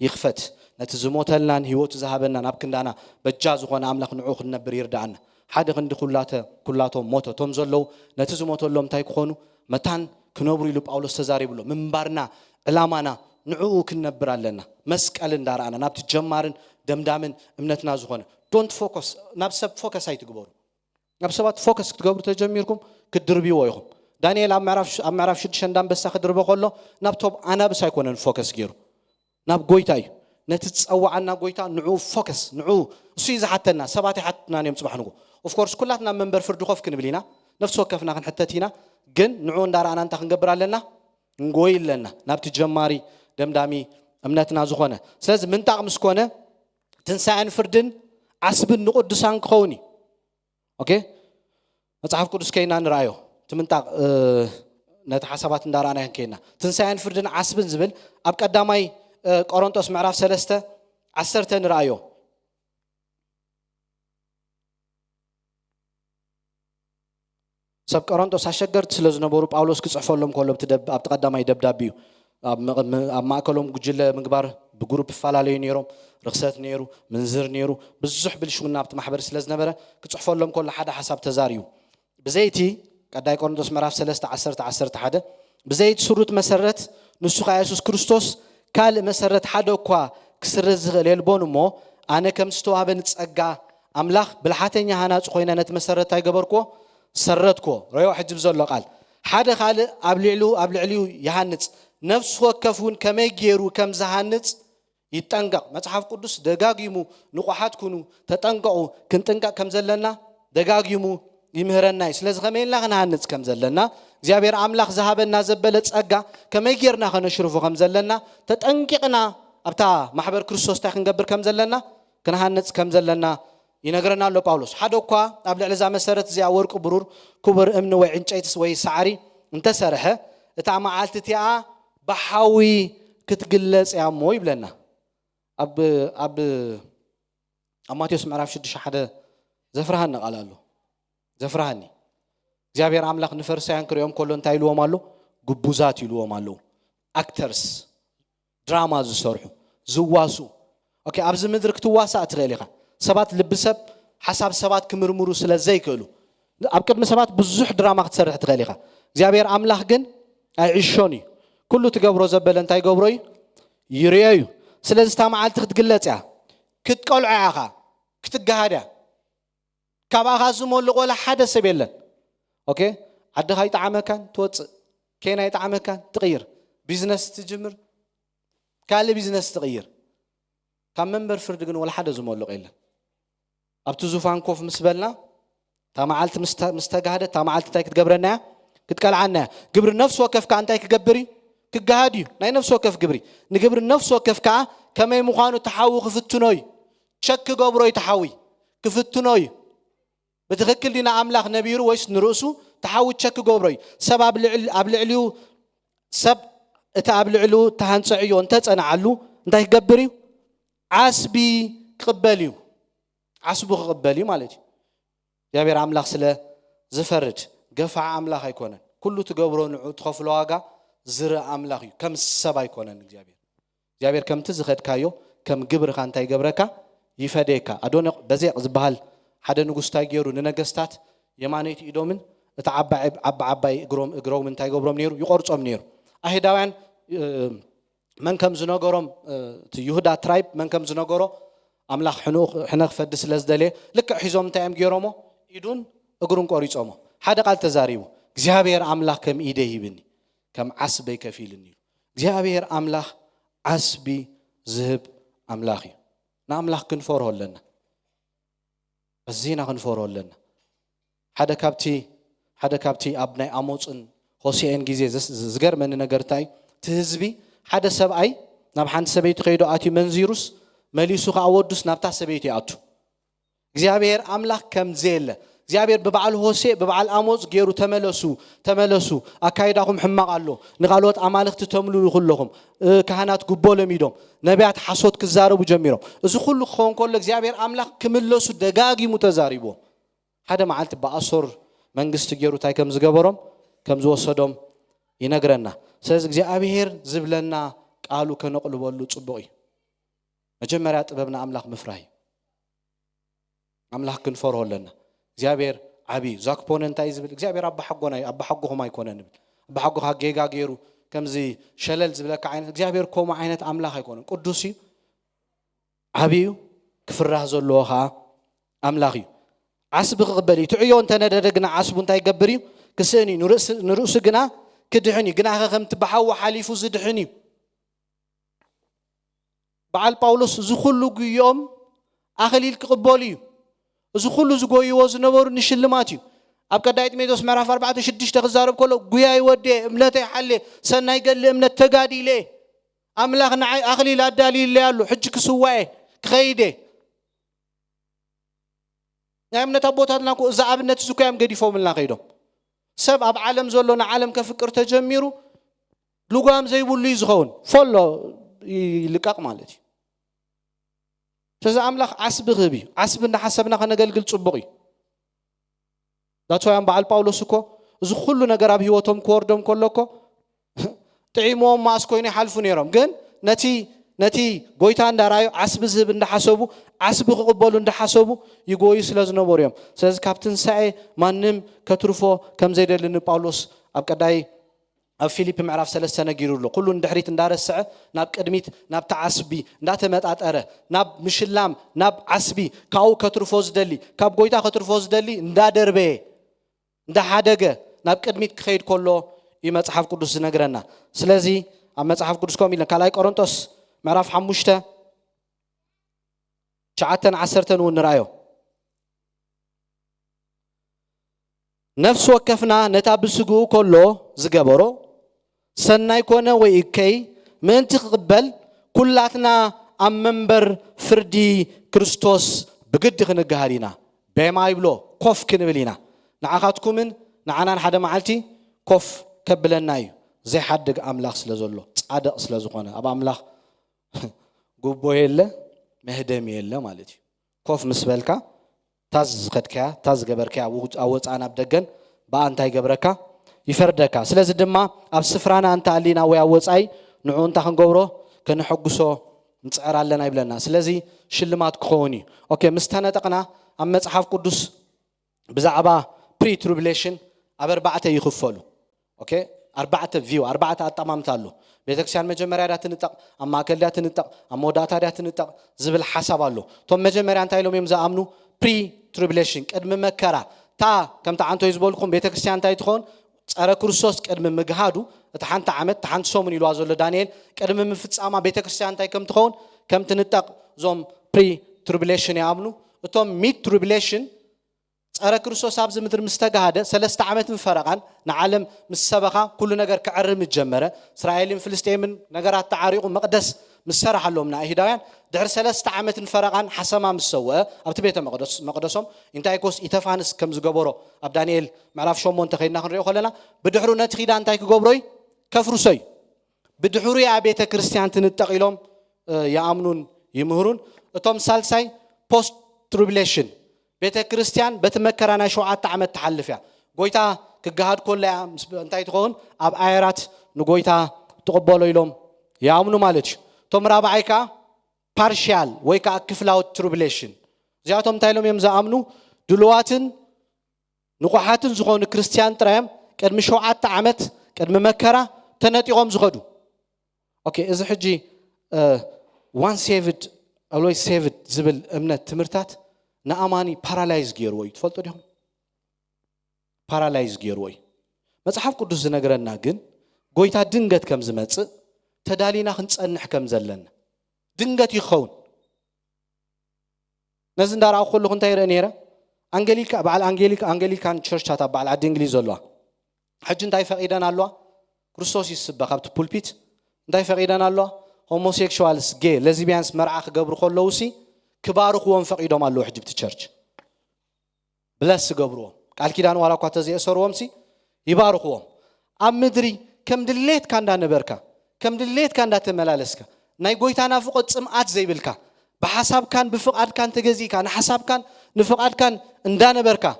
ይኽፈት ነቲ ዝሞተልናን ህይወት ዝሃበና ናብ ክንዳና በጃ ዝኾነ ኣምላኽ ንዑ ክንነብር ይርዳአና ሓደ ክንዲ ኩላቶም ሞተቶም ዘለው ነቲ ዝሞተሎም እንታይ ክኾኑ መታን ክነብሩ ኢሉ ጳውሎስ ተዛሪብሎ ምንባርና ዕላማና ንዑ ክንነብር ኣለና መስቀል እንዳርኣና ናብቲ ጀማርን ደምዳምን እምነትና ዝኾነ ዶንት ፎከስ ናብ ሰብ ፎከስ ኣይትግበሩ ናብ ሰባት ፎከስ ክትገብሩ ተጀሚርኩም ክትድርብይዎ ኢኹም ዳንኤል ኣብ ምዕራፍ 6 እንዳንበሳ ክድርበ ከሎ ናብቶም ኣናብስ ኣይኮነን ፎከስ ገይሩ ናብ ጎይታ እዩ ነቲ ፀዋዓና ጎይታ ንዑ ፎከስ ንዑ እሱ ይዝሓተና ሰባት ይሓትና ነም ጽባሕ ንጎ ኦፍ ኮርስ ኩላትና መንበር ፍርድ ኾፍ ክንብሊና ነፍስ ወከፍና ክንሕተቲና ግን ንዑ እንዳርኣና እንታ ክንገብር ኣለና እንጎይ ኣለና ናብቲ ጀማሪ ደምዳሚ እምነትና ዝኾነ ስለዚ ምንጣቕ ምስ ኮነ ትንሳኤን ፍርድን ዓስብን ንቅዱሳን ክኸውን ኦኬ መጽሓፍ ቅዱስ ከይና ንራእዮ ትምንጣቕ ነቲ ሓሳባት እንዳርኣና ከይና ትንሳኤን ፍርድን ዓስብን ዝብል ኣብ ቀዳማይ ቆሮንቶስ ምዕራፍ 3:10 ንራእዮ ሰብ ቆሮንቶስ አሸገርት ስለዝነበሩ ጳውሎስ ክጽፈሎም ከሎ ኣብ ተቀዳማይ ደብዳቤ ኣብ ማእከሎም ጉጅለ ምግባር ብግሩፕ ፈላለዩ ነይሮም ርክሰት ነይሩ ምንዝር ነይሩ ብዙሕ ብልሽውና ኣብቲ ማሕበር ስለዝነበረ ክጽፈሎም ከሎ ሓደ ሓሳብ ተዛሪዩ ብዘይቲ ቀዳይ ቆሮንቶስ ምዕራፍ 3:10 ብዘይቲ ስሩት መሰረት ንሱ ኢየሱስ ክርስቶስ ካልእ መሰረት ሓደ እኳ ክስርዝ ዝኽእል የልቦን እሞ ኣነ ከም ዝተዋህበን ጸጋ ኣምላኽ ብልሓተኛ ሃናጽ ኮይነ ነቲ መሰረት ኣይገበርክዎ ሰረትኮ ረዮ ሕጅብ ዘሎ ቃል ሓደ ካልእ ኣብ ልዕሊኡ ይሃንጽ ነፍስ ወከፉን ከመይ ገይሩ ከም ዝሃንጽ ይጠንቀቕ መጽሓፍ ቅዱስ ደጋጊሙ ንቑሓት ኩኑ ተጠንቀቑ ክንጥንቀቕ ከም ዘለና ደጋጊሙ ይምህረና ስለዚ ከመይና ክንሃንጽ ከም ዘለና እግዚአብሔር አምላኽ ዝሃበና ዘበለ ጸጋ ከመይ ጌርና ከነሽርፎ ከም ዘለና ተጠንቂቕና ኣብታ ማሕበር ክርስቶስ ታይ ክንገብር ከም ዘለና ክንሃንጽ ከም ዘለና ይነግረና ኣሎ ጳውሎስ ሓደ እኳ ኣብ ልዕሊ ዛ መሰረት እዚኣ ወርቂ ብሩር ክቡር እምኒ ወይ ዕንጨይትስ ወይ ሳዕሪ እንተሰርሐ እታ መዓልቲ እቲኣ ብሓዊ ክትግለጽ እያ እሞ ይብለና ኣብ ማቴዎስ ምዕራፍ 6:1 ዘፍርሃኒ ቃል ኣሎ ዘፍርሃኒ እግዚአብሔር አምላኽ ንፈሪሳውያን ክሪኦም ከሎ እንታይ ኢልዎም ኣሎ ግቡዛት ኢልዎም ኣሎ አክተርስ ድራማ ዝሰርሑ ዝዋሱ ኦኬ ኣብዚ ምድሪ ክትዋሳእ ትኽእል ኢኻ ሰባት ልብሰብ ሓሳብ ሰባት ክምርምሩ ስለ ዘይክእሉ ኣብ ቅድሚ ሰባት ብዙሕ ድራማ ክትሰርሕ ትኽእል ኢኻ እግዚአብሔር አምላኽ ግን ኣይዕሾን እዩ ኩሉ ትገብሮ ዘበለ እንታይ ገብሮ እዩ ይርአዩ ስለዚ እታ መዓልቲ ክትግለጽ እያ ክትቀልዖ ኢኻ ክትጋሃድ እያ ካብኣኻ ዝመልእ ቆልዓ ሓደ ሰብ የለን ኦኬ ዓድኻ ይጣዕመካን ትወፅእ ከና ይጣዕመካን ትቕይር ቢዝነስ ትጅምር ካልእ ቢዝነስ ትቕይር ካብ መንበር ፍርድ ግን ወላ ሓደ ዝመልቕ የለን ኣብቲ ዙፋን ኮፍ ምስ በልና እታ መዓልቲ ምስ ተጋህደት እታ መዓልቲ እንታይ ክትገብረና እያ ክትቀልዓና እያ ግብሪ ነፍሲ ወከፍካ እንታይ ክገብር እዩ ክጋሃድ እዩ ናይ ነፍሲ ወከፍ ግብሪ ንግብሪ ነፍሲ ወከፍ ከዓ ከመይ ምዃኑ ተሓዊ ክፍትኖ እዩ ቸክ ክገብሮ እዩ ተሓዊ ክፍትኖ እዩ بتخكل دينا أملاك نبيرو ويس نرأسو تحاول تشك جبري سب قبل عليو سب تقبل علو تهنسعيو أنت أنا علو أنت يجبري عصبي قبليو عصبو قبليو مالتي يا بير أملاك سلا زفرج قفع أملاك يكونن كله تجبرون تخافلوا عجا زرع أملاك كم سبع يكونن جابير كم تزخد كايو كم جبر خان تاي جبركا يفديكا أدون بزيق زبال ሓደ ንጉስ ታይገሩ ንነገስታት የማኔት ኢዶምን ተዓባይ እግሮም እንታይ ገብሮም ነይሩ ይቆርጾም ነይሩ አይሁዳውያን መን ከም ዝነገሮም ይሁዳ ትራይብ መን ከም ዝነገሮ አምላኽ ሕነኽ ፈድስ ስለዝደለ ልክ ሒዞም እንታይም ገይሮሞ ኢዱን እግሩን ቆሪጾሞ ሓደ ቃል ተዛሪቡ እግዚአብሔር አምላኽ ከም ኢደ ይብኒ ከም ዓስበይ ከፊልኒ እግዚአብሔር አምላኽ ዓስቢ ዝህብ አምላኽ እዩ ንአምላኽ ክንፈርሆ ኣለና الزينة غنفورو لنا حدا كابتي أبناء أموصن هوسيين جيزي زغر من نغرتاي تهزبي حدا سبعي ناب حان سبيت قيدو آتي منزيروس مليسو قاودوس نابتا سبيتي آتو እግዚአብሔር አምላክ ከምዘለ እግዚአብሔር በበዓል ሆሴ በበዓል አሞጽ ገይሩ ተመለሱ አካይዳኩም ሕማቅ አሎ ንቃልዎት አማልክት ተምሉ ይኹለኹም ካህናት ጉቦሎም ኢዶም ነቢያት ሓሶት ክዛረቡ ጀሚሮም እዚ ኩሉ ክኸውን ከሎ እግዚአብሔር አምላክ ክምለሱ ደጋጊሙ ተዛሪቦ ሓደ መዓልቲ በአሶር መንግስት ገይሩ ታይ ከም ዝገበሮም ከም ዝወሰዶም ይነግረና ስለዚ እግዚአብሔር ዝብለና ቃሉ ከነቅልበሉ ጽቡቕ እዩ መጀመሪያ ጥበብና አምላክ ምፍራይ አምላክ ክንፈርሆ ኣለና እግዚአብሔር ዓቢ ዛክፖነ እንታይ ዝብል እግዚአብሔር አባ ሓጎኹም ኣይኮነን ብል አባ ሓጎኻ ጌጋ ገይሩ ከምዚ ሸለል ዝብለካ ዓይነት እግዚአብሔር ኮሞ ዓይነት አምላክ ኣይኮነን ቅዱስ እዩ ዓቢ እዩ ክፍራህ ዘለዎ ኸ አምላክ እዩ ዓስቢ ክቕበል እዩ ትዕዮ እንተነደደ ግና ዓስቡ እንታይ ይገብር እዩ ክስእን እዩ ንርእሱ ግና ክድሕን እዩ ግና ከምቲ ብሓዊ ሓሊፉ ዝድሕን እዩ በዓል ጳውሎስ እዚ ኩሉ ጉዮም ኣኽሊል ክቕበሉ እዩ እዚ ኩሉ ዝጎይዎ ዝነበሩ ንሽልማት እዩ ኣብ ቀዳይ ጢሞቴዎስ ምዕራፍ 4:6 ክዛረብ ከሎ ጉያይ ወዴ እምነተይ ሓሌ ሰናይ ገሊ እምነት ተጋዲለ ኣምላኽ ንዓይ ኣኽሊል ኣዳሊለ ኣሎ ሕጂ ክስዋኤ ክኸይደ ናይ እምነት ኣቦታትና እዛ ኣብነት እዚ ኮያም ገዲፎምልና ከይዶም ሰብ ኣብ ዓለም ዘሎ ንዓለም ከፍቅር ተጀሚሩ ልጓም ዘይብሉ እዩ ዝኸውን ፈሎ ይልቀቕ ማለት እዩ ስለዚ ኣምላኽ ዓስቢ ክህብ እዩ ዓስቢ እንዳሓሰብና ከነገልግል ጽቡቕ እዩ ዳትዋያን በዓል ጳውሎስ እኮ እዚ ኩሉ ነገር ኣብ ህይወቶም ክወርዶም ከሎኮ ጥዒሞም ማእስ ኮይኑ ይሓልፉ ነይሮም ግን ነቲ ጎይታ እንዳራዩ ዓስቢ ዝህብ እንዳሓሰቡ ዓስቢ ክቕበሉ እንዳሓሰቡ ይጎዩ ስለ ዝነበሩ እዮም ስለዚ ካብ ትንሳኤ ማንም ከትርፎ ከም ዘይደልኒ ጳውሎስ ኣብ ቀዳይ ኣብ ፊልጵ ምዕራፍ 3 ነጊሩሉ ኩሉ እንድሕሪት እንዳረስዐ ናብ ቅድሚት ናብ ተዓስቢ እንዳተመጣጠረ ናብ ምሽላም ናብ ዓስቢ ካብኡ ከትርፎ ዝደሊ ካብ ጎይታ ከትርፎ ዝደሊ እንዳደርበ እንዳሓደገ ናብ ቅድሚት ክኸይድ ከሎ እዩ መጽሓፍ ቅዱስ ዝነግረና ስለዚ ኣብ መጽሓፍ ቅዱስ ከም ኢልና ካልኣይ ቆሮንቶስ ምዕራፍ 5 9-10 እውን ንራዮ ነፍስ ወከፍና ነታ ብስግኡ ከሎ ዝገበሮ ሰናይ ኮነ ወይ እከይ ምእንቲ ክቕበል ኩላትና ኣብ መንበር ፍርዲ ክርስቶስ ብግዲ ክንገሃድ ኢና በማ ይብሎ ኮፍ ክንብል ኢና ንዓኻትኩምን ንዓናን ሓደ መዓልቲ ኮፍ ከብለና እዩ ዘይሓድግ ኣምላኽ ስለ ዘሎ ጻድቕ ስለ ዝኾነ ኣብ ኣምላኽ ጉቦ የለ መህደም የለ ማለት እዩ ኮፍ ምስ በልካ ታዝ ዝኸድከያ ታዝ ገበርከያ ኣብ ወፃእን ኣብ ደገን በኣ እንታይ ገብረካ ይፈርደካ ስለዚ ድማ ኣብ ስፍራና እንታ ኣሊና ወይ ኣብ ወፃኢ ንዑ እንታ ክንገብሮ ከንሐጉሶ ንፅዕር ኣለና ይብለና ስለዚ ሽልማት ክኸውን እዩ ኦኬ ምስ ተነጠቕና ኣብ መጽሓፍ ቅዱስ ብዛዕባ ፕሪ ትሪቡሌሽን ኣብ 4 ይኽፈሉ ኦኬ 4 ቪው 4 ኣጠማምታ ኣሎ ቤተክርስቲያን መጀመርያ ዳ ትንጠቕ ኣብ ማእከል ዳ ትንጠቕ ኣብ መወዳእታ ዳ ትንጠቕ ዝብል ሓሳብ ኣሎ ቶም መጀመርያ እንታይ ኢሎም እዮም ዝኣምኑ ፕሪ ትሪቡሌሽን ቅድሚ መከራ ታ ከምቲ ዓንቶይ ዝበልኩም ቤተክርስቲያን እንታይ ትኾን ጸረ ክርስቶስ ቅድሚ ምግሃዱ እቲ ሓንቲ ዓመት ሓንቲ ሰሙን ኢልዋ ዘሎ ዳንኤል ቅድሚ ምፍጻማ ቤተክርስቲያን እንታይ ከም ትኸውን ከም ትንጠቕ ዞም ፕሪ ትሪቡሌሽን ይኣምኑ እቶም ሚድ ትሪቡሌሽን ጸረ ክርስቶስ ኣብ ምድር ምስተጋሃደ 3 ዓመትን ፈረቓን ንዓለም ምስ ሰበኻ ኩሉ ነገር ክዕርም ጀመረ እስራኤልን ፍልስጤምን ነገራት ተዓሪቑ መቅደስ مسرح لهم ناهدايان دحر 3 ዓመት ፈረቃን حسማ مسوى ኣብቲ ቤተ መቅደሶም እንታይ ኮስ ኢተፋንስ ከም ዝገበሮ ኣብ ዳንኤል ምዕራፍ 8 ተኸይና ክንሪኦ ከለና ብድሕሩ ነቲ ኺዳ እንታይ ክገብሮይ ከፍሩሰይ ብድሕሩ ያ ቤተ ክርስቲያን ትንጠቂሎም ያአምኑን ይምህሩን እቶም ሳልሳይ ፖስት ትሪቡሌሽን ቤተ ክርስቲያን በተመከራና 7 ዓመት ተሐልፍያ ጎይታ ክጋሃድ ኮላ እንታይ ትኾን ኣብ ኣየራት ንጎይታ ተቀበሎ ኢሎም ያአምኑ ማለት እዩ ቶም ራብዓይካ ፓርሻል ወይ ካ ክፍላው ትሪቡሌሽን ዚያቶም ታይሎም የም ዘአምኑ ድልዋትን ንቁሓትን ዝኾኑ ክርስቲያን ጥራም ቅድሚ 7 ዓመት ቅድሚ መከራ ተነጢቆም ዝኸዱ ኦኬ እዚ ሕጂ one saved always saved ዝብል እምነት ትምርታት ንኣማኒ ፓራላይዝ ገይርዎ እዩ ትፈልጡ ዲኹም ፓራላይዝ ገይርዎ እዩ መጽሐፍ ቅዱስ ዝነገረና ግን ጎይታ ድንገት ከም ዝመጽእ ተዳሊና ክንጸንሕ ከም ዘለና ድንገት ይኸውን ነዚ እንዳራው ኩሉ እንታይ ይረአ ነይረ አንጌሊካ በዓል አንጌሊካን ቸርቻታ በዓል ዓዲ እንግሊዝ ዘለዋ ሕጂ እንታይ ፈቂደን ኣለዋ ክርስቶስ ይስበኽ ኣብቲ ፑልፒት እንታይ ፈቂደን ኣለዋ ሆሞሴክሹዋልስ ጌ ሌዝቢያንስ መርዓ ክገብሩ ከለውሲ ክባርኽዎም ፈቂዶም ኣለዉ ሕጂ ብቲ ቸርች بلس قبروهم قال كيدان ولا كوات زي أسروهم سي يباركوهم أمدري كم دليت كان دا نبركا كم دليت كان دا تملالسكا ناي قويتانا فقط سمعات زي بالكا بحساب كان بفقاد كان تجزي كان حساب كان نفقاد كان اندانا بركا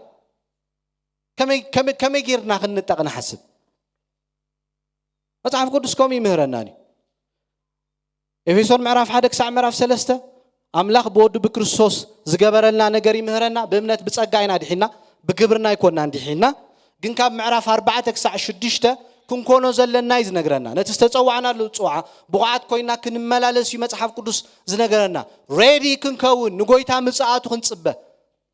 كم يجيرنا خن نتقنا حسب مصحف قدس كومي مهرناني إفيسون معرف حدك ساعة معرف سلسته أملاخ بود بكريستوس زجبرنا نجاري مهرنا بمنت بتسقعنا دحينا بجبرنا يكوننا دحينا جن كاب معرف 4 ساعة شديشته كن كونو زلنا يز نجرنا نتستوعنا للصوعة بقعد كوينا كن ملالس في مصحف قدس زنجرنا ready كن كون نقويتها مساعات خنصبه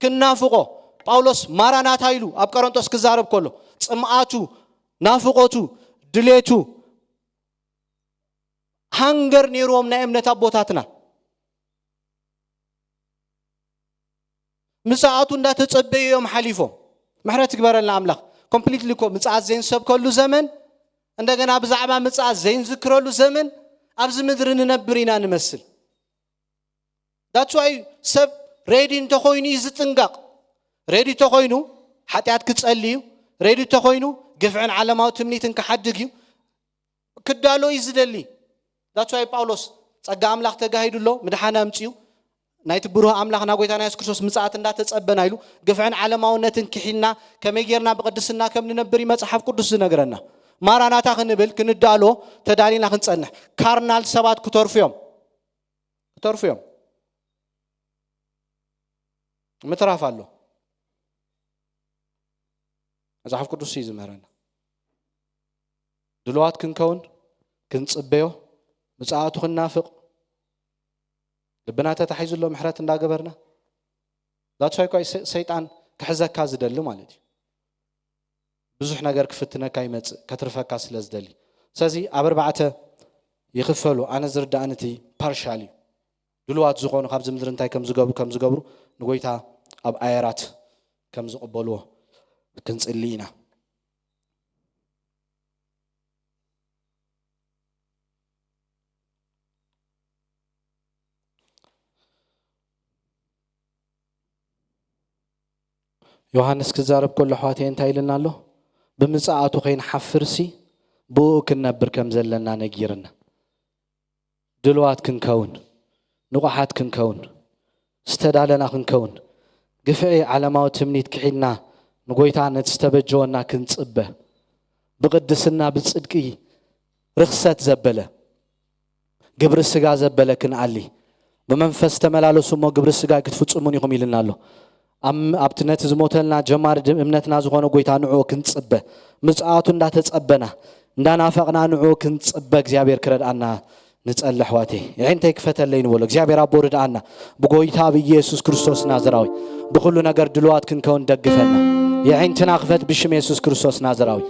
كنا فوقه باولوس مارانات هايلو أب كورنثوس كزارب كله سمعاتو نافقوتو دليتو هنجر نيروم نأمن تابوتاتنا مساعاتو ندا تتصبي يوم حليفو محرت كبرنا أملاك completely كو مساعات زين سب كله زمن عندنا بزعبا مساعات زين ذكروا له زمن أبز مدرنا نبرينا نمثل that's why سب ready تخويني زتنقق ready تخوينو حتى أتكتسأليو ready تخوينو قفعن على ما تمنيتن كحدقيو كدالو يزدلي that's why باولوس ጸጋ አምላክ ተጋሂዱሎ ምድሓና አምጪው ናይት ብሩህ አምላክና ጎይታና ኢየሱስ ክርስቶስ ምጽአት እንዳተጸበና ይሉ ግፍዕን ዓለማውነትን ክሒና ከመጌርና በቅድስና ከምንነብር መጽሐፍ ቅዱስ ዝነግረና ማራናታ ክንብል ክንዳሎ ተዳሊና ክንጸንሕ ካርናል ሰባት ክተርፍዮም ምትራፋሎ መጽሐፍ ቅዱስ ይዝመረና ድልዋት ክንከውን ክንጽበዮ مصاعته خنافق لبنا تتحيز له محرات እንዳገበርና ذات شيء كويس سيطان كحزك زدل مالتي ብዙሕ ነገር ክፍትነካ ይመጽ ከተርፈካ ስለዝደሊ ስለዚህ አበርባዕተ ይخفሉ አነ ዝርዳእንቲ ፓርሻሊ ድልዋት ዝኾኑ ካብ ዝምድር እንታይ ከም ዝገብሩ ንጎይታ ኣብ ኣየራት ከም ዝቕበልዎ ክንጽልይና ዮሐንስ كزارب كل حواتي انت إلنا له بمصاعته خين حفرسي بو كنبر كم زلنا نجيرنا دلوات كنكون نقحات كنكون استدالنا كنكون قفعي على ما تمنيت كحينا نقويتانا تستبجونا كنصبه بقدسنا بصدقي رخصت زبله قبر السقا زبله كنعلي بمنفس تملالسو مو قبر السقا كتفصمون يقوم إلنا له أبتنت زموتنا جمار إمنتنا زغون قويتا نعو كنتصبه مصاعتو እንዳተጸበና እንዳናፈቅና نعو كنتصبه እግዚአብሔር ክረዳና نصلي حواتي يعني تكفتلين ولا እግዚአብሔር አቦ ረዳና በጎይታ በኢየሱስ ክርስቶስ ናዝራዊ በሁሉ ነገር ድልዋት ክንከውን ደግፈና የዓይንትና ክፈት በሽም ኢየሱስ ክርስቶስ ናዝራዊ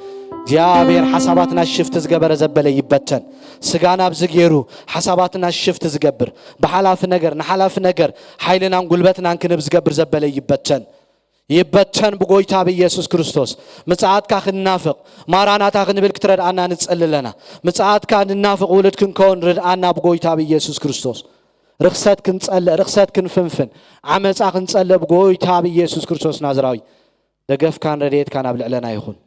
እግዚአብሔር ሐሳባትና ሽፍት ዝገበረ ዘበለ ይበተን ስጋና ብዝገሩ ሐሳባትና ሽፍት ዝገብር በሐላፍ ነገር ኃይልናን ጉልበትናን ክንብ ዝገብር ዘበለ ይበተን በጎይታ በኢየሱስ ክርስቶስ ምጽአትካ ክናፍቅ ማራናታ ክንብል ክትረዳና ንጸልለና ምጽአትካ ንናፍቅ ወልድ ክንከውን ረዳና በጎይታ በኢየሱስ ክርስቶስ ርክሰት ክንፍንፍን ዓመጻ ክንጸልብ በጎይታ በኢየሱስ ክርስቶስ ናዝራዊ ደገፍካን ረድኤትካን ኣብ ልዕለና ይኹን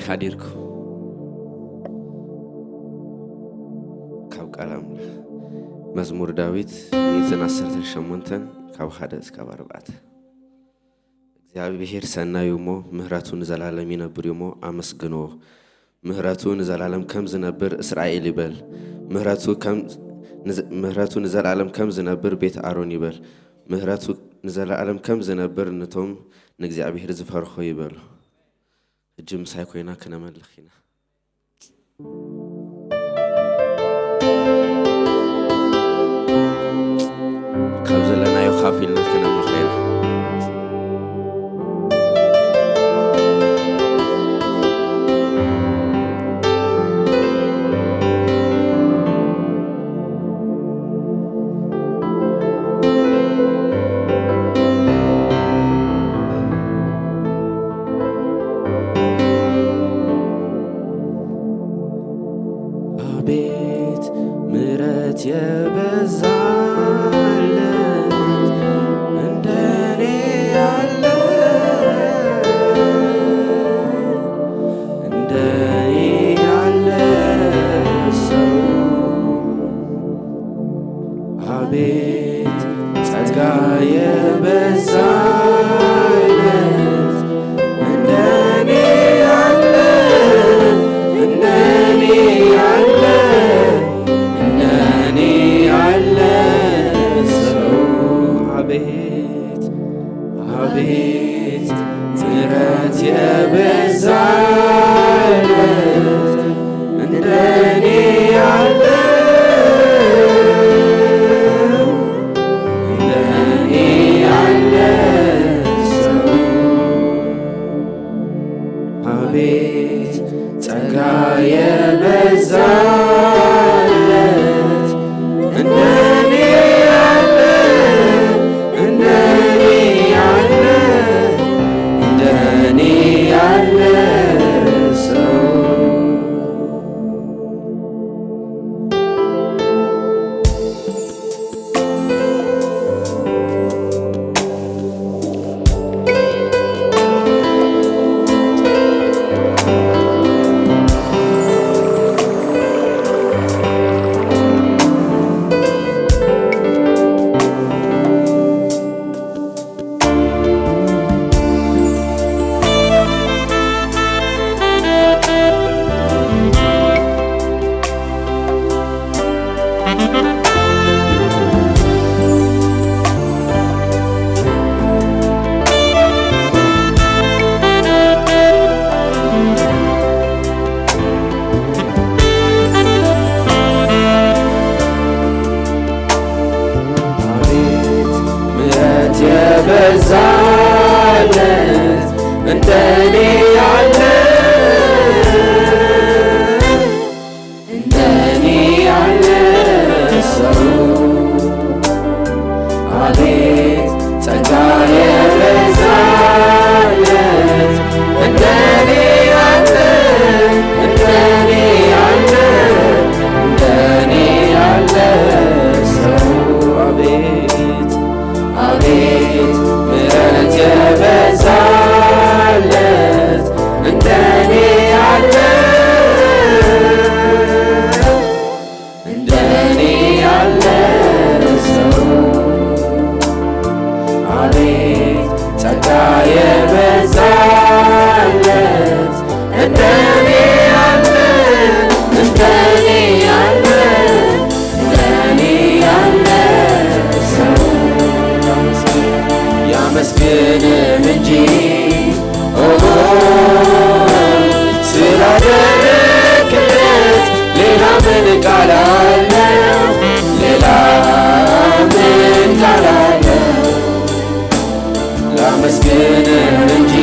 حديركم كاب كلام مزمور داوود ميزان 18 كاب حدث كاب 4 እግዚአብሔር ሰናዩሞ ምህረቱን ዘላለም ይነብር ይሞ አመስግኖ ምህረቱን ዘላለም ከም ዝነብር እስራኤል ይበል ምህረቱን ዘላለም ከም ዝነብር ቤት አሮን ይበል ምህረቱን ዘላለም ከም ዝነብር ንቶም ንእግዚአብሔር ዝፈርხო ይበሉ እጅም ሳይኮይና ከነመልኺና ካብዘለና ይኻፊልና ከነመልኺና አቤት ምሕረት የበዛለት እንደኔ ያለ ሰው አቤት ጸጋ የበዛለት እንደኔ ያለ ሰው አቤት ምሕረት የበዛለት እንደኔ ያለ ሰው አቤት ጸጋ የበዛለት እንደኔ ያለ ሰው የበዛለት እንደኔ ያለ ሰው አቤት ጸጋ የበዛለት እንደኔ ያለ ሰው አቤት ምሕረት የበዛለት እንደኔ ያለ ሰው አቤት ጸጋ የበዛለት እንደኔ ያለ ሰው ያመስግንህ እንጂ ስላደረግለት ሌላ ምን ቃል አለው? ላመስግንህ እንጂ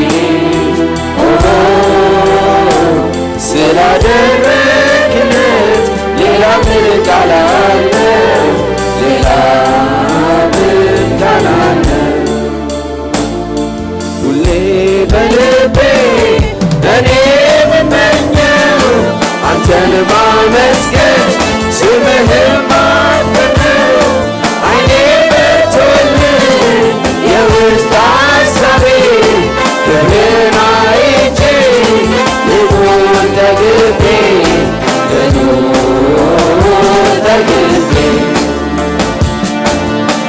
ስላደረግለት ሌላ ምን ቃል አለው? ሁሌ በልቤ እኔ የምመኘው አንተን ማመስገን ስምህን ማክበር ዓይኔ በርቶልኝ የውስጥ ሐሳቤ ክብርህን አይቼ ልኑር ተግቤ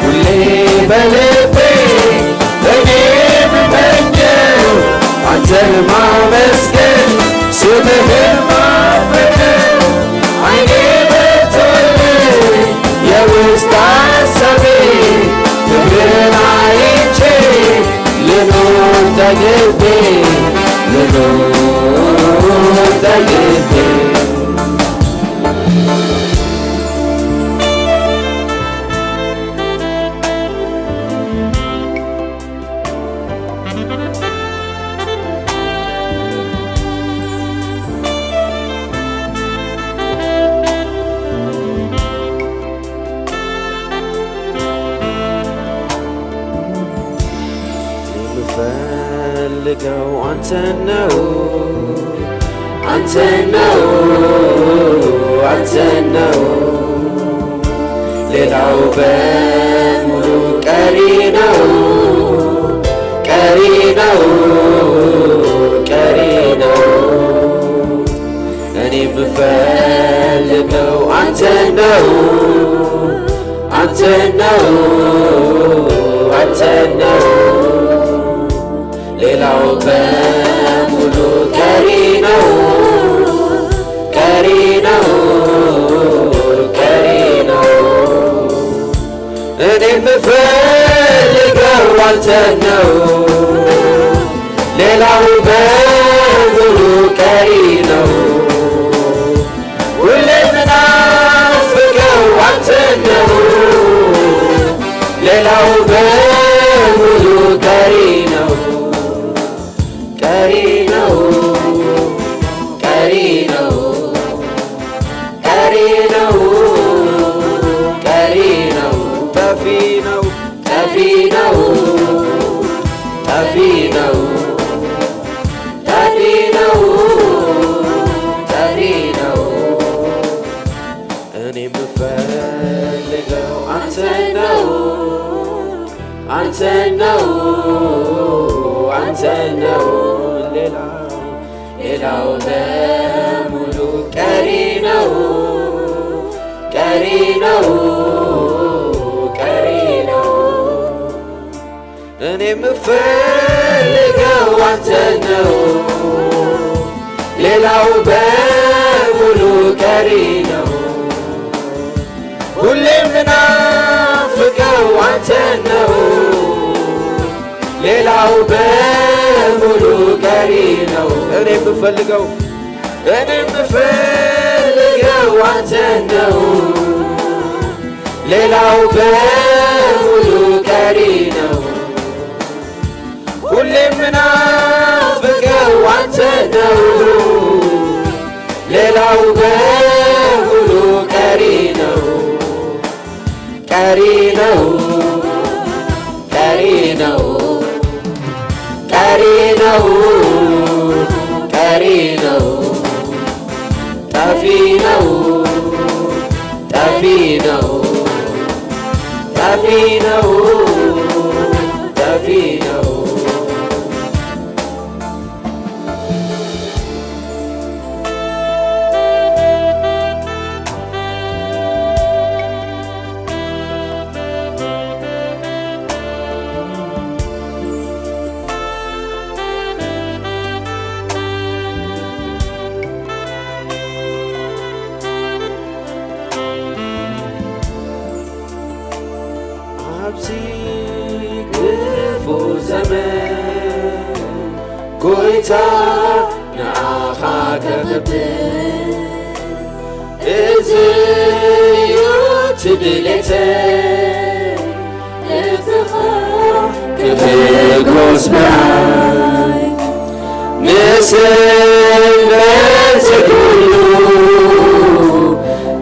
ሁሌ በልቤ እኔ የምመኘው አንተን ማመስገን ስምህን ማክበር ዓይኔ በርቶልኝ ምፈልገው አንተን ነው አንተን ነው አንተን ነው ሌላው በሙሉ ቀሪ ነው ቀሪ ነው ቀሪ ነው እኔ ምፈልገው አንተን ነው አንተን ነው አንተን ነው ሌላው በሙሉ ቀሪ ነው ቀሪ ነው ቀሪ ነው እኔ ምፈልገው አንተን ነው ሌላው በሙሉ ቀሪ ነው ሁሌ ምናፍቀው አንተን ነው ሌላው በሙሉ ቀሪ ነው ቀሪ ነው ቀሪ ነው ቀሪ ነው ቀሪ ነው ጠፊ ነው ጠፊ ነው ጠፊ ነው ጠፊ ነው ጠፊ ነው እኔ ምፈልገው አንተን ነው አንተን ነው አንተን ነው ሌላው በሙሉ ቀሪ ነው ቀሪ ነው ቀሪ ነው እኔ ምፈልገው አንተን ነው ሌላው በሙሉ ቀሪ ነው ሁሌ ምናፍቀው አንተን ነው ሌላው በሙሉ ቀሪ ነው እኔ ምፈልገው አንተን ነው ሌላው በሙሉ ቀሪ ነው ሁሌ ምናፍቀው አንተን ነው ሌላው በሙሉ ቀሪ ነው ቀሪ ነው ቀሪ ነው ቀሪ ነው ቀሪ ነው ጠፊ ነው ጠፊ ነው ጠፊ ነው ጠፊ ነው ክፉ ዘመን ጎይታ ንዓኻ ከብብ እዝዩ ትድሌተይ ንፍኻ ክህጎስ በዓይ ንስንበት ኩሉ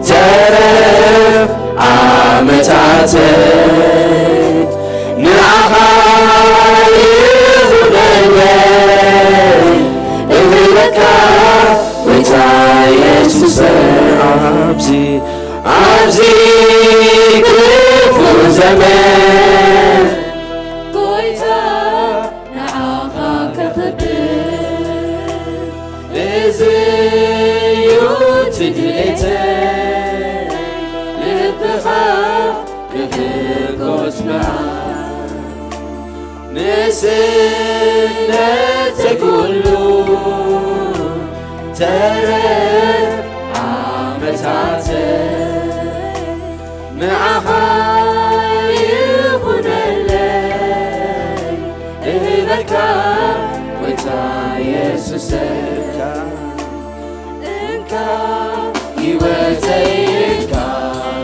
ተረፍ ዓመታተይ ንዓኻ ይኹነለይ እህበካ ጎይታ ኢየሱስ ኣብዚ ክፉ ዘመን ጎይታ ንዓኻ ከኽብር እዝዩ ትድሌተይ ልብኻ ክህጎስ በዓይ ንስነተይ ኩሉ ተረፍ ዓመታተይ ንዓኻ ይኹነለይ እህበካ ጎይታ ኢየሱስ እንካ